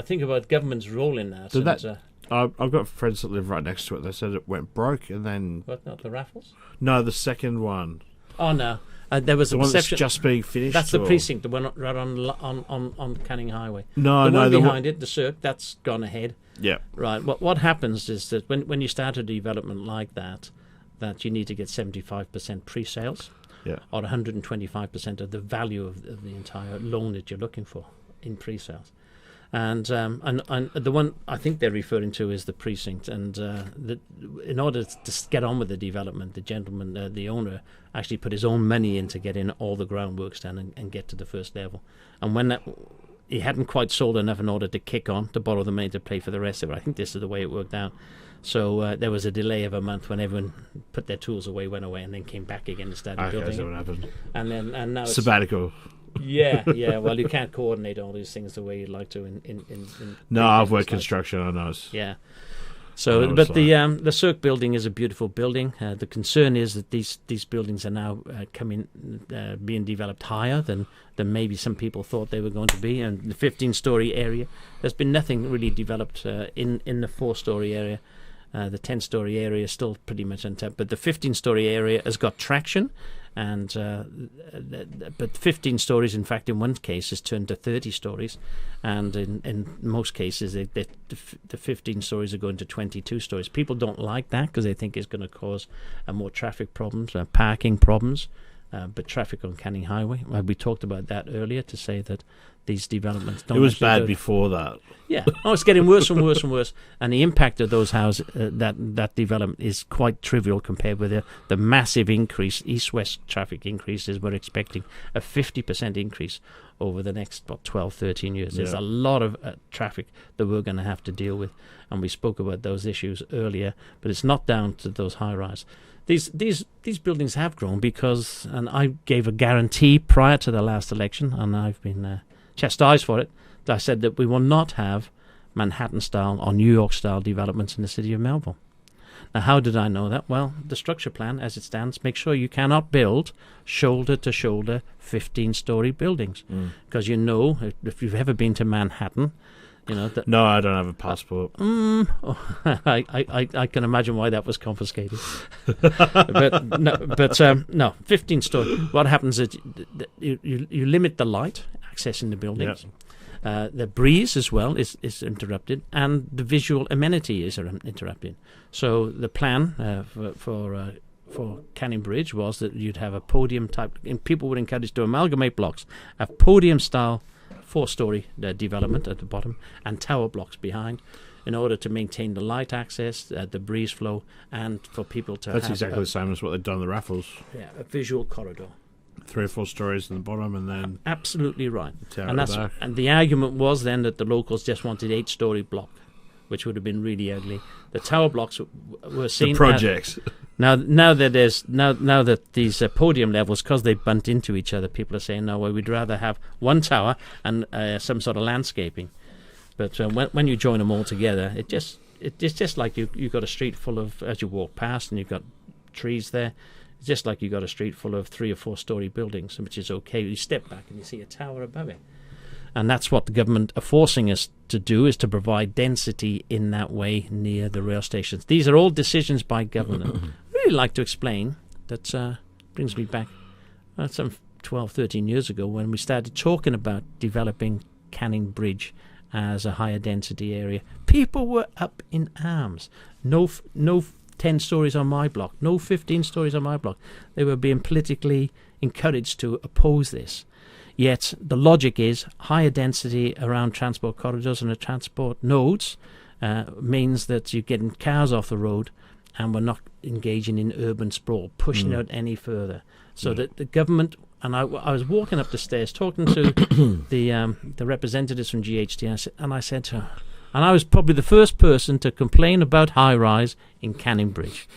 think about government's role in that. I've got friends that live right next to it. They said it went broke, and then what? Not the raffles? No, the second one. Oh no. There was the a one perception that's just being finished. That's the precinct, the one right on Canning Highway. No, the one behind it, the Cirque, that's gone ahead. Yeah. Right. What happens is that when you start a development like that you need to get 75% pre-sales, or 125% of the value of the entire loan that you're looking for in pre-sales. And the one I think they're referring to is the precinct. And in order to get on with the development, the gentleman, the owner, actually put his own money into getting all the groundworks done and get to the first level. And when he hadn't quite sold enough in order to kick on, to borrow the money to pay for the rest of it. I think this is the way it worked out. So there was a delay of a month when everyone put their tools away, went away, and then came back again and started building. So what happened? And now sabbatical. Yeah. Well, you can't coordinate all these things the way you'd like to. No, I've worked construction. I know. Yeah. So, but the Cirque building is a beautiful building. The concern is that these buildings are now being developed higher than maybe some people thought they were going to be. And the 15-story area, there's been nothing really developed in the 4-story area. The 10-story area is still pretty much untapped, but the 15-story area has got traction. And but 15 stories, in fact, in one case, has turned to 30 stories, and in most cases, the 15 stories are going to 22 stories. People don't like that because they think it's going to cause more traffic problems, parking problems. But traffic on Canning Highway, we talked about that earlier, to say that these developments don't. It was bad before that. Yeah, it's getting worse and worse and worse, and the impact of those houses, that development, is quite trivial compared with the massive increase, east-west traffic increases. We're expecting a 50% increase over the next 12, 13 years. There's a lot of traffic that we're going to have to deal with, and we spoke about those issues earlier. But it's not down to those high-rise. These buildings have grown because, and I gave a guarantee prior to the last election, and I've been chastised for it. I said that we will not have Manhattan-style or New York-style developments in the city of Melbourne. Now, how did I know that? Well, the structure plan, as it stands, makes sure you cannot build shoulder-to-shoulder 15-story buildings. Because if you've ever been to Manhattan, that... No, I don't have a passport. I can imagine why that was confiscated. No, 15-story. What happens is you limit the light accessing the buildings. Yep. The breeze as well is interrupted, and the visual amenity is interrupted. So the plan for Canning Bridge was that you'd have a podium type, and people were encouraged to amalgamate blocks, a podium style 4-story development at the bottom and tower blocks behind, in order to maintain the light access, the breeze flow, and for people to That's have exactly the same as what they've done in the Raffles. Yeah, a visual corridor. 3 or 4 stories in the bottom, and then absolutely right. And the argument was then that the locals just wanted 8-story block, which would have been really ugly. The tower blocks were seen the projects. Now that these podium levels, because they bunt into each other, people are saying, no, well, we'd rather have one tower and some sort of landscaping. But when you join them all together, it's just like you've got a street full of, as you walk past, and you've got trees there. It's just like you've got a street full of 3 or 4-story buildings, which is okay. You step back and you see a tower above it. And that's what the government are forcing us to do, is to provide density in that way near the rail stations. These are all decisions by government. I really like to explain that brings me back some 12, 13 years ago when we started talking about developing Canning Bridge as a higher density area. People were up in arms. No 10 stories on my block, no 15 stories on my block. They were being politically encouraged to oppose this. Yet the logic is higher density around transport corridors and the transport nodes means that you're getting cars off the road, and we're not engaging in urban sprawl, pushing it any further. So that the government, and I was walking up the stairs talking to the representatives from GHT, and I said to her, and I was probably the first person to complain about high-rise in Canning Bridge.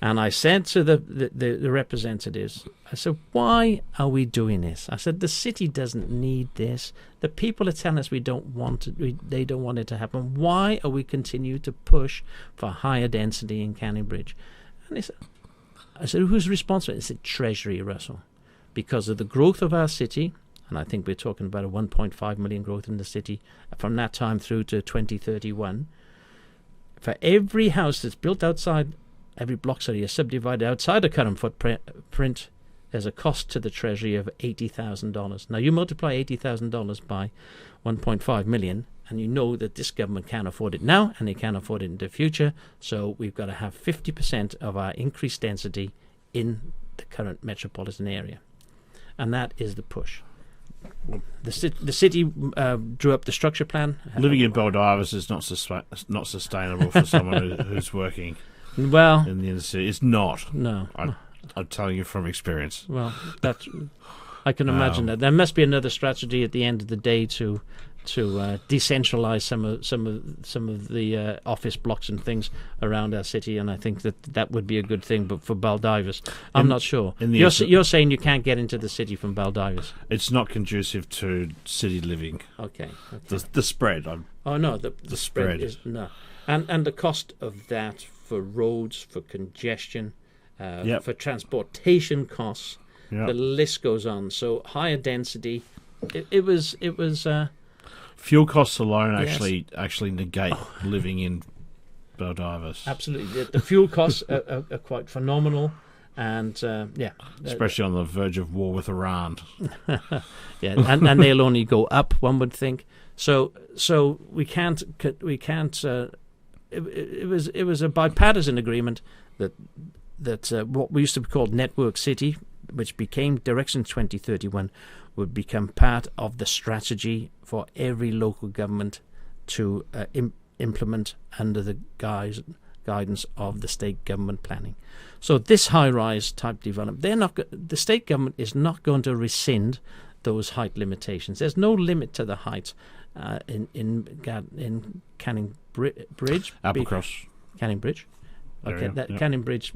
And I said to the representatives, I said, why are we doing this? I said, the city doesn't need this. The people are telling us they don't want it to happen. Why are we continue to push for higher density in Canning Bridge? And I said, who's responsible? They said, Treasury, Russell. Because of the growth of our city, and I think we're talking about a 1.5 million growth in the city from that time through to 2031, for every house that's built outside, every block is subdivided outside the current footprint, there's a cost to the Treasury of $80,000. Now, you multiply $80,000 by 1.5 million, and you know that this government can't afford it now, and they can't afford it in the future, so we've got to have 50% of our increased density in the current metropolitan area. And that is the push. The city drew up the structure plan. Living in Baldivis is not sustainable for someone who's working in the inner city. It's not. No. I'm telling you from experience. Well, I can imagine that. There must be another strategy at the end of the day to decentralize some of the office blocks and things around our city, and I think that would be a good thing. But for Baldivis, I'm not sure. You're saying you can't get into the city from Baldivis. It's not conducive to city living. Okay. The spread. The spread is no, and the cost of that for roads, for congestion, for transportation costs. Yep. The list goes on. So higher density. It was. Fuel costs alone actually negate living in Baldivis. Absolutely, the fuel costs are quite phenomenal, and especially on the verge of war with Iran. and they'll only go up, one would think. So we can't. It was a bipartisan agreement that what we used to be called Network City, which became Direction 2031, would become part of the strategy for every local government to implement under the guidance of the state government planning. So this high-rise type development, the state government is not going to rescind those height limitations. There's no limit to the height in Canning Bridge. Applecross. Canning Bridge. Okay, Canning Bridge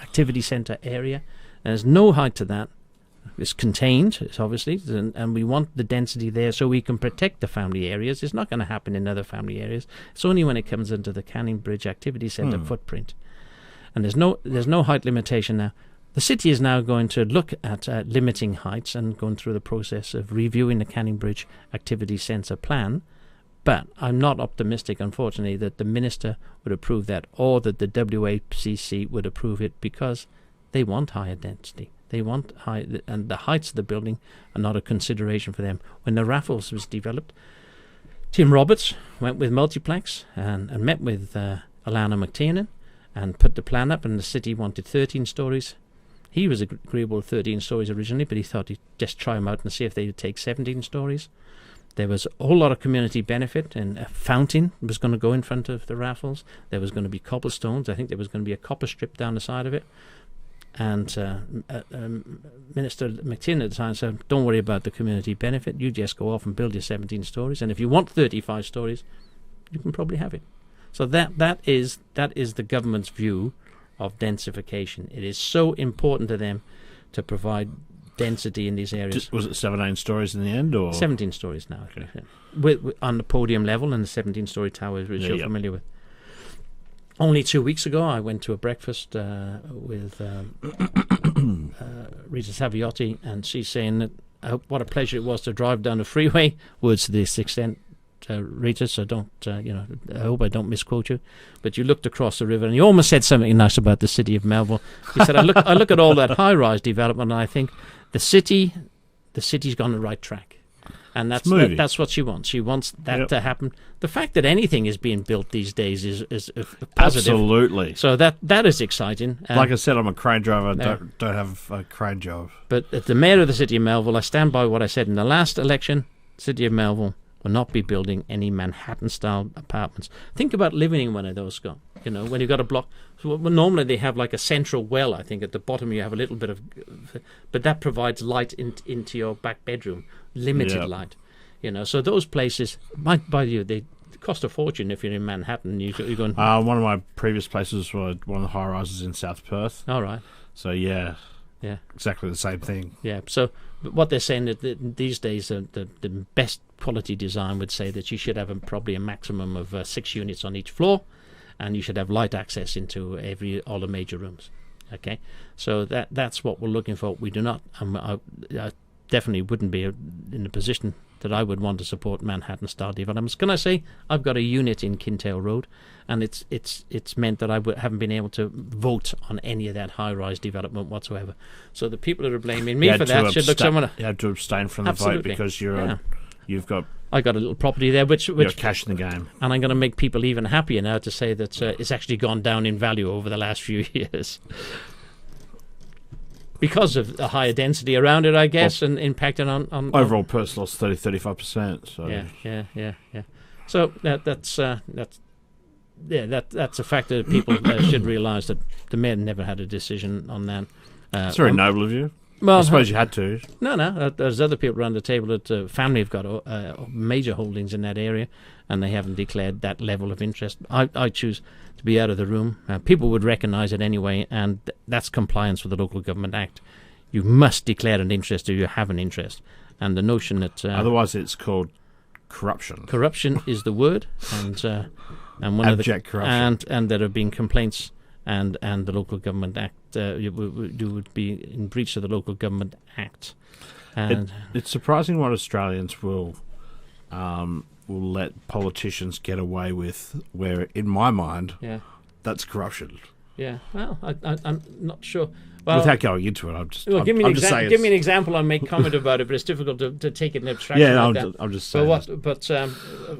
activity centre area. There's no height to that. It's contained, it's obviously, and we want the density there so we can protect the family areas. It's not going to happen in other family areas. It's only when it comes into the Canning Bridge Activity Centre footprint. And there's no height limitation now. The city is now going to look at limiting heights and going through the process of reviewing the Canning Bridge Activity Centre plan. But I'm not optimistic, unfortunately, that the Minister would approve that or that the WACC would approve it, because they want higher density. They want high, and the heights of the building are not a consideration for them. When the Raffles was developed, Tim Roberts went with Multiplex and met with Alana McTiernan and put the plan up, and the city wanted 13 stories. He was agreeable with 13 stories originally, but he thought he'd just try them out and see if they would take 17 stories. There was a whole lot of community benefit, and a fountain was going to go in front of the Raffles. There was going to be cobblestones. I think there was going to be a copper strip down the side of it. And Minister McTiernan at the time said, don't worry about the community benefit. You just go off and build your 17 stories. And if you want 35 stories, you can probably have it. So that is the government's view of densification. It is so important to them to provide density in these areas. Was it 17 stories in the end, or 17 stories now? Okay. Yeah. With on the podium level and the 17-story towers, which you're familiar with. Only 2 weeks ago, I went to a breakfast with Rita Saviotti, and she's saying that what a pleasure it was to drive down the freeway. Words to this extent, Rita, so don't, I hope I don't misquote you. But you looked across the river, and you almost said something nice about the city of Melville. You said, I look at all that high-rise development, and I think the city's gone the right track. And that's what she wants. She wants that to happen. The fact that anything is being built these days is positive. Absolutely. So that is exciting. Like I said, I'm a crane driver. Don't have a crane job. But as the mayor of the city of Melville, I stand by what I said in the last election. The city of Melville will not be building any Manhattan-style apartments. Think about living in one of those, Scott. When you've got a block. So normally they have like a central well, I think. At the bottom you have a little bit of... But that provides light into your back bedroom. Limited light. So those places, by you, they cost a fortune if you're in Manhattan. You're going... one of my previous places was one of the high-rises in South Perth. All right. So, yeah, exactly the same thing. Yeah, so what they're saying that these days, the best quality design would say that you should have probably a maximum of 6 units on each floor, and you should have light access into all the major rooms. Okay, so that's what we're looking for. We do not... I definitely wouldn't be in a position that I would want to support Manhattan-style developments. Can I say I've got a unit in Kintail Road, and it's meant that I haven't been able to vote on any of that high-rise development whatsoever. So the people that are blaming me for that should look someone. You have to abstain from the vote because you've got. I got a little property there, which cash in the game, and I'm going to make people even happier now to say that it's actually gone down in value over the last few years. Because of the higher density around it, I guess, and impacting on overall purse loss 30-35%. So yeah. So that's a fact that people should realise that the mayor never had a decision on that. It's very noble of you. Well, I suppose you had to. No. There's other people around the table that family have got major holdings in that area, and they haven't declared that level of interest. I choose to be out of the room. People would recognise it anyway, and that's compliance with the Local Government Act. You must declare an interest or you have an interest. And the notion that... otherwise it's called corruption. Corruption is the word, and one abject corruption. And there have been complaints, and the Local Government Act you would be in breach of the Local Government Act. And it's surprising what Australians will let politicians get away with, where, in my mind, that's corruption. Yeah, well, I'm not sure. Well, without going into it, give me an example. I make comment about it, but it's difficult to take it in abstraction. Yeah, like I'm just saying. But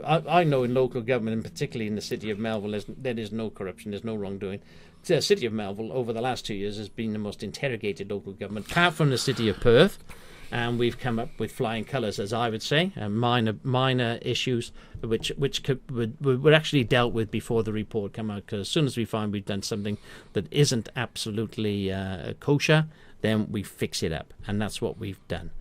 I know in local government, and particularly in the city of Melville, there is no corruption. There's no wrongdoing. The city of Melville, over the last 2 years, has been the most interrogated local government, apart from the city of Perth. And we've come up with flying colours, as I would say, minor issues which were actually dealt with before the report came out. Because as soon as we find we've done something that isn't absolutely kosher, then we fix it up, and that's what we've done.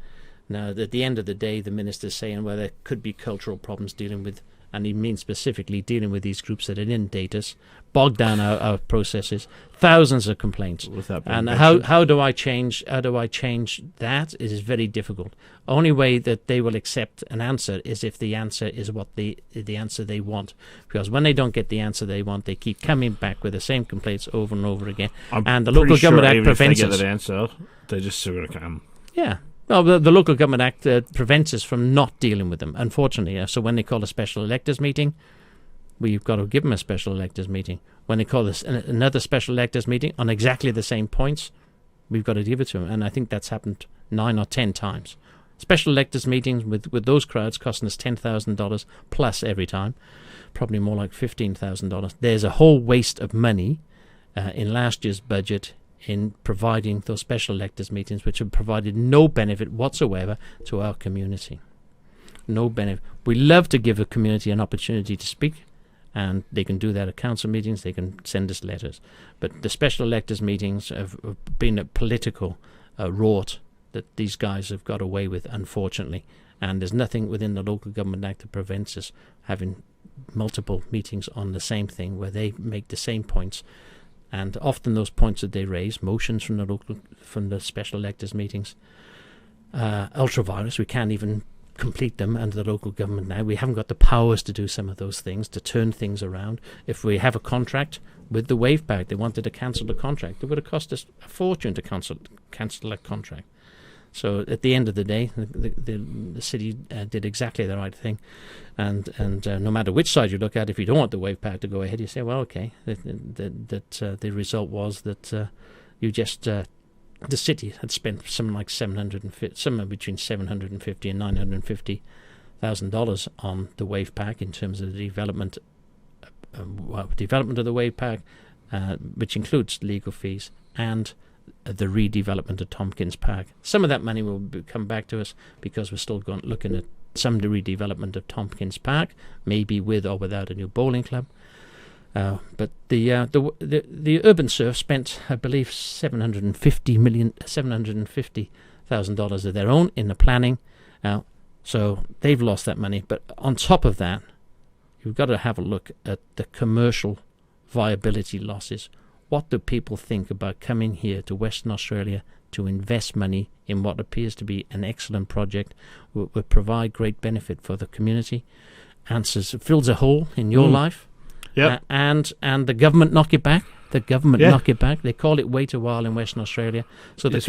Now, at the end of the day, the minister's saying, well, there could be cultural problems dealing with and he means specifically dealing with these groups that inundate us, bog down our processes, thousands of complaints. And how do I change that? It is very difficult. Only way that they will accept an answer is if the answer is what the answer they want. Because when they don't get the answer they want, they keep coming back with the same complaints over and over again. And the Local Government Act prevents us. If they get that answer, they're just still going to come. Yeah. Well, the Local Government Act prevents us from not dealing with them, unfortunately. So when they call a special electors meeting, we've got to give them a special electors meeting. When they call this another special electors meeting on exactly the same points, we've got to give it to them. And I think that's happened 9 or 10 times. Special electors meetings with those crowds costing us $10,000 plus every time, probably more like $15,000. There's a whole waste of money in last year's budget in providing those special electors meetings, which have provided no benefit whatsoever to our community. No benefit. We love to give a community an opportunity to speak, and they can do that at council meetings, they can send us letters. But the special electors meetings have been a political rort that these guys have got away with, unfortunately. And there's nothing within the Local Government Act that prevents us having multiple meetings on the same thing where they make the same points. And often those points that they raise, motions from the special electors meetings, ultra-virus, we can't even complete them under the local government now. We haven't got the powers to do some of those things, to turn things around. If we have a contract with the wave pack, they wanted to cancel the contract. It would have cost us a fortune to cancel that contract. So at the end of the day, the city did exactly the right thing. And no matter which side you look at, if you don't want the wave pack to go ahead, you say, well, okay, the result was that you just... the city had spent somewhere between $750 and $950,000 on the wave pack in terms of the development of the wave pack, which includes legal fees and the redevelopment of Tompkins Park. Some of that money will come back to us because we're still looking at some redevelopment of Tompkins Park, maybe with or without a new bowling club. But the Urban Surf spent, I believe, $750,000 of their own in the planning. So they've lost that money. But on top of that, you've got to have a look at the commercial viability losses. What do people think about coming here to Western Australia to invest money in what appears to be an excellent project, will provide great benefit for the community, fills a hole in your life? Yep. And the government knock it back. Knock it back. They call it wait a while in Western Australia. So the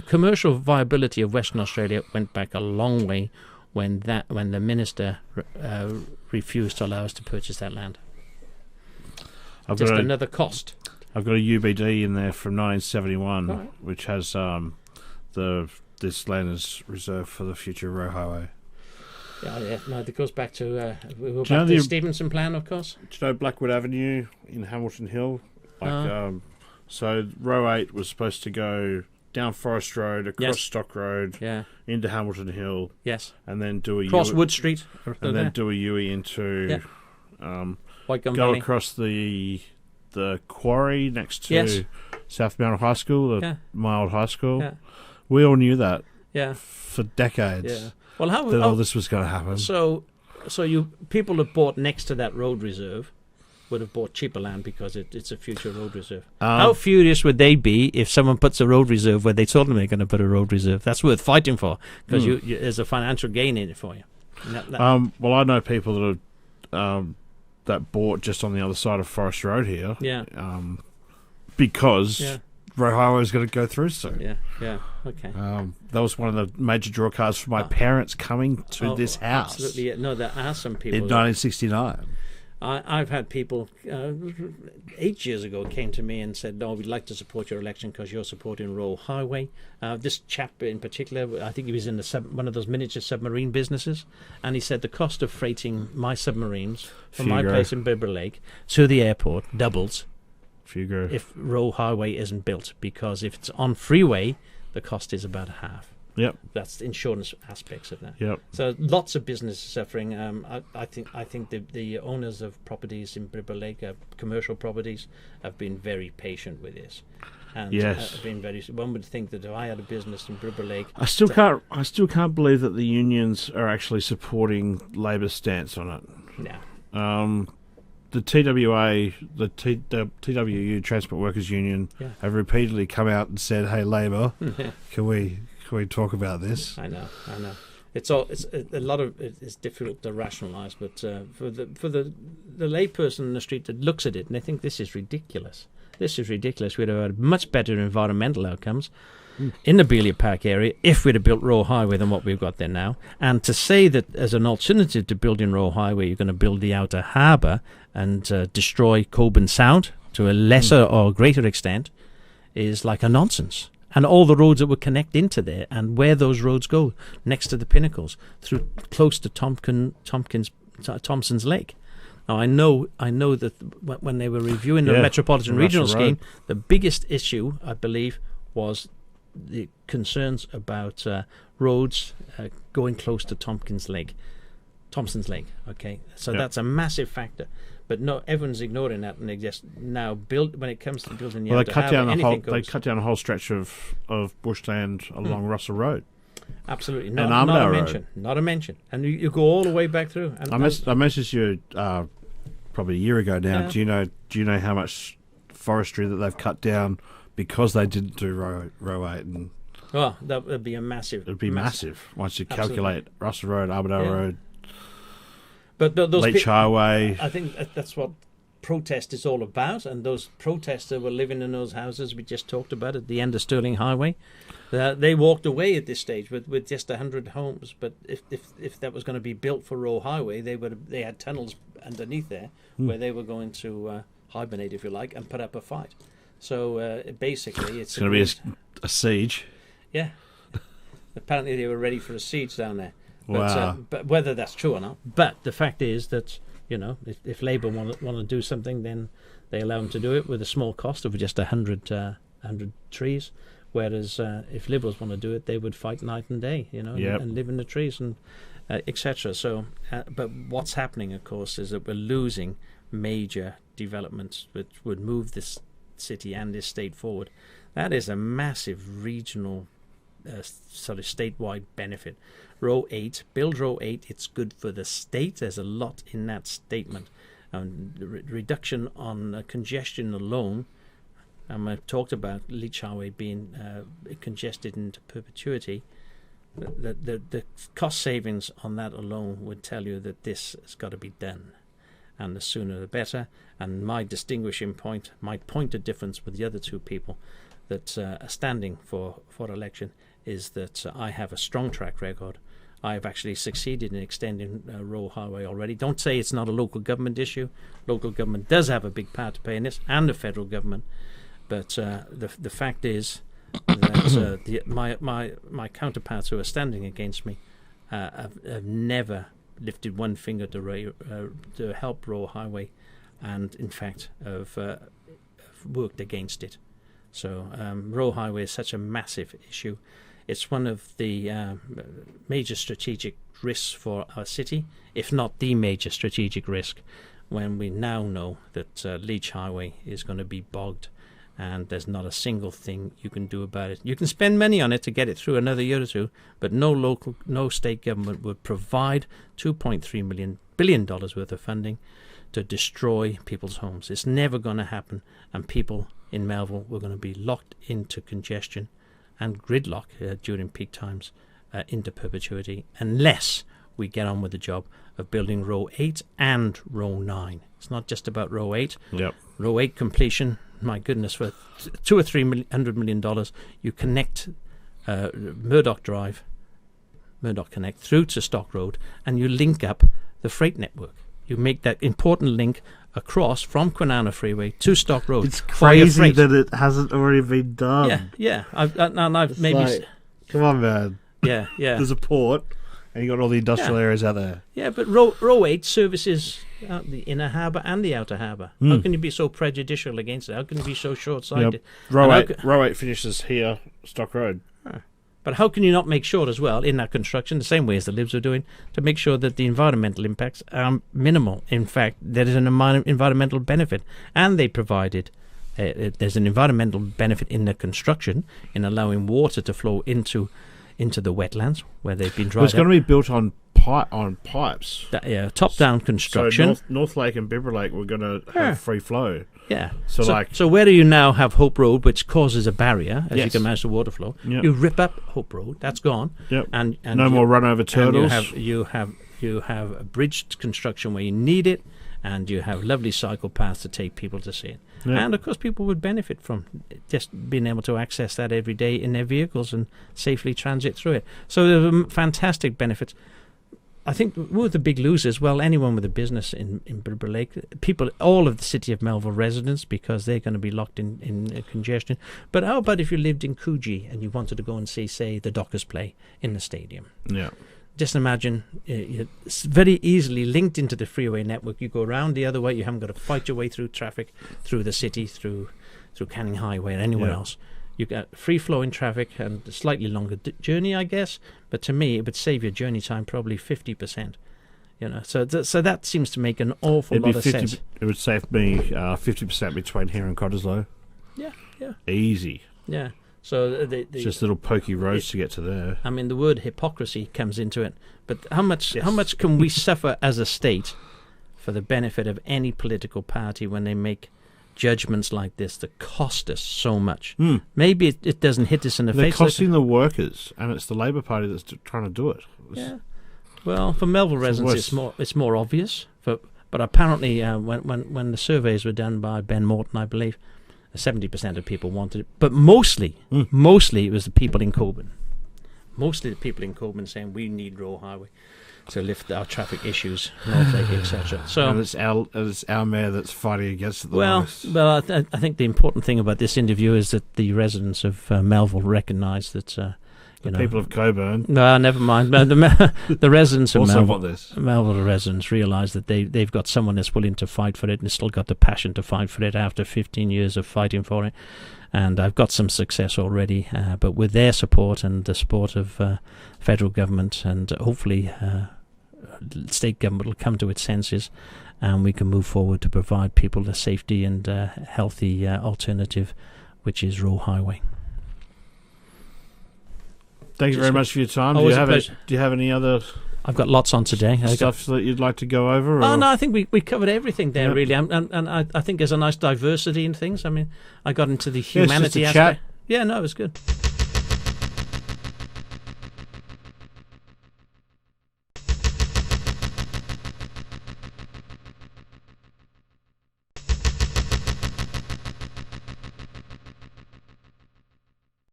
commercial viability of Western Australia went back a long way when the minister refused to allow us to purchase that land. Another cost. I've got a UBD in there from 1971, which has this land is reserved for the future Roe Highway. Yeah, no, it goes back to the Stevenson plan, of course. Do you know Blackwood Avenue in Hamilton Hill? So Row 8 was supposed to go down Forest Road, across Stock Road, into Hamilton Hill, and then do a cross Wood Street, and then do a U-E into Whitegum go Valley. Across the quarry next to South Mountain High School, my old high school. Yeah. We all knew that for decades. Yeah. Well, all this was going to happen. So people that bought next to that road reserve would have bought cheaper land because it's a future road reserve. How furious would they be if someone puts a road reserve where they told them they're going to put a road reserve? That's worth fighting for because there's a financial gain in it for you. Well, I know people that bought just on the other side of Forest Road here. Yeah. Because Roe Highway was going to go through soon. Yeah. Okay. That was one of the major draw cards for my parents coming to this house. Absolutely. Yeah. No, there are some people in 1969. I've had people 8 years ago came to me and said, "No, we'd like to support your election because you're supporting Roe Highway." This chap in particular, I think he was in one of those miniature submarine businesses, and he said the cost of freighting my submarines from my place in Bibra Lake to the airport doubles if Roe Highway isn't built, because if it's on freeway, the cost is about half. Yep, that's the insurance aspects of that. Yep. So lots of business suffering. I think the owners of properties in Bibra Lake, commercial properties, have been very patient with this. And have been very. One would think that if I had a business in Bibra Lake, I still can't believe that the unions are actually supporting Labor's stance on it. Yeah. The TWA, the TWU Transport Workers Union, have repeatedly come out and said, "Hey, Labor, can we talk about this?" I know. It's a lot of it's difficult to rationalise, but for the layperson in the street that looks at it and they think this is ridiculous. This is ridiculous. We'd have had much better environmental outcomes in the Beeley Park area if we'd have built Roe Highway than what we've got there now. And to say that as an alternative to building Roe Highway, you're going to build the outer harbour and destroy Coburn Sound to a lesser or greater extent is like a nonsense. And all the roads that would connect into there and where those roads go, next to the pinnacles, through close to Thompson's Lake. Now, I know that when they were reviewing the Metropolitan Regional Scheme, the biggest issue, I believe, was the concerns about roads going close to Thompson's Lake. Okay, so that's a massive factor. But no, everyone's ignoring that, and they just now build when it comes to building the outer harbour. They cut down a whole stretch of bushland along Russell Road. Absolutely, not a mention. And you go all the way back through. And I messaged you probably a year ago now. Do you know how much forestry that they've cut down because they didn't do row 8? And that would be a massive. It'd be massive once you calculate Russell Road, Armadale Road. But those Leach Highway. I think that's what protest is all about, and those protesters were living in those houses we just talked about at the end of Stirling Highway. They walked away at this stage with just 100 homes. But if that was going to be built for Roe Highway, they had tunnels underneath there where they were going to hibernate, if you like, and put up a fight. So basically, it's going to be a siege. Yeah. Apparently, they were ready for a siege down there. Wow. But whether that's true or not. But the fact is that, if Labour want to do something, then they allow them to do it with a small cost of just 100 trees. Whereas if Liberals want to do it, they would fight night and day, and live in the trees and etc. So, but what's happening, of course, is that we're losing major developments which would move this city and this state forward. That is a massive regional sort of statewide benefit. Build Row 8, it's good for the state. There's a lot in that statement. The reduction on congestion alone, and I've talked about Leach Highway being congested into perpetuity. The cost savings on that alone would tell you that this has got to be done, and the sooner the better. And my distinguishing point, my point of difference with the other two people that are standing for election is that I have a strong track record. I have actually succeeded in extending Roe Highway already. Don't say it's not a local government issue. Local government does have a big part to play in this, and the federal government. But the fact is that my counterparts who are standing against me have never lifted one finger to help Roe Highway, and in fact have worked against it. So Roe Highway is such a massive issue. It's one of the major strategic risks for our city, if not the major strategic risk, when we now know that Leach Highway is going to be bogged and there's not a single thing you can do about it. You can spend money on it to get it through another year or two, but no state government would provide $2.3 billion worth of funding to destroy people's homes. It's never going to happen, and people in Melville were going to be locked into congestion and gridlock during peak times into perpetuity unless we get on with the job of building Row 8 and Row 9. It's not just about Row 8. Yep. Row 8 completion, my goodness, for $200 or $300 million, you connect Murdoch Connect through to Stock Road, and you link up the freight network. You make that important link across from Kwinana Freeway to Stock Road. It's crazy that it hasn't already been done. Yeah. I've maybe. Like, come on, man. Yeah. There's a port, and you got all the industrial areas out there. Yeah, but Row 8 services the inner harbour and the outer harbour. How can you be so prejudicial against it? How can you be so short-sighted? Yep. Row 8 finishes here, Stock Road. But how can you not make sure as well, in that construction, the same way as the Libs are doing, to make sure that the environmental impacts are minimal? In fact, there is an environmental benefit. And they provided, there's an environmental benefit in the construction, in allowing water to flow into the wetlands where they've been dried up. It's going to be built on pipes. Top-down construction. So North Lake and Beaver Lake were going to have free flow. Yeah. So where do you now have Hope Road, which causes a barrier, as you can manage the water flow? Yep. You rip up Hope Road. That's gone. Yep. And no more run over turtles. And you have a bridged construction where you need it, and you have lovely cycle paths to take people to see it. Yep. And of course, people would benefit from just being able to access that every day in their vehicles and safely transit through it. So there are fantastic benefits. I think one of the big losers, well, anyone with a business in Beaver Lake, people, all of the City of Melville residents, because they're going to be locked in congestion. But how about if you lived in Coogee and you wanted to go and see, say, the Dockers play in the stadium? Yeah. Just imagine, it's very easily linked into the freeway network. You go around the other way. You haven't got to fight your way through traffic, through the city, through Canning Highway or anywhere else. You get free-flowing traffic and a slightly longer journey, I guess. But to me, it would save your journey time probably 50%. So that seems to make an awful lot of sense. It would save me 50% between here and Cottesloe. Yeah. Easy. Yeah. So it's just little pokey roads to get to there. I mean, the word hypocrisy comes into it. But how much can we suffer as a state for the benefit of any political party when they make judgments like this that cost us so much? Maybe it doesn't hit us in the face. They're costing the workers, and it's the Labour Party that's trying to do it. Yeah. Well, for Melville residents, it's more obvious. But apparently, when the surveys were done by Ben Morton, I believe, 70% of people wanted it. But mostly it was the people in Coburn. Mostly the people in Coburn saying we need Roe Highway to lift our traffic issues, North Lake, etc. So, and it's our mayor that's fighting against it the most. Well, I think the important thing about this interview is that the residents of Melville recognise that the people of Coburn. No, never mind. The residents of Melville residents realise that they've got someone that's willing to fight for it and still got the passion to fight for it after 15 years of fighting for it. And I've got some success already, but with their support and the support of federal government and hopefully state government will come to its senses, and we can move forward to provide people a safety and healthy alternative, which is Roe Highway. Thank you very much for your time. Do you have any other? I've got lots on today. Stuff that you'd like to go over? Or? Oh no, I think we covered everything there really, and I think there's a nice diversity in things. I mean, I got into the humanity aspect. Chat. Yeah, no, it was good.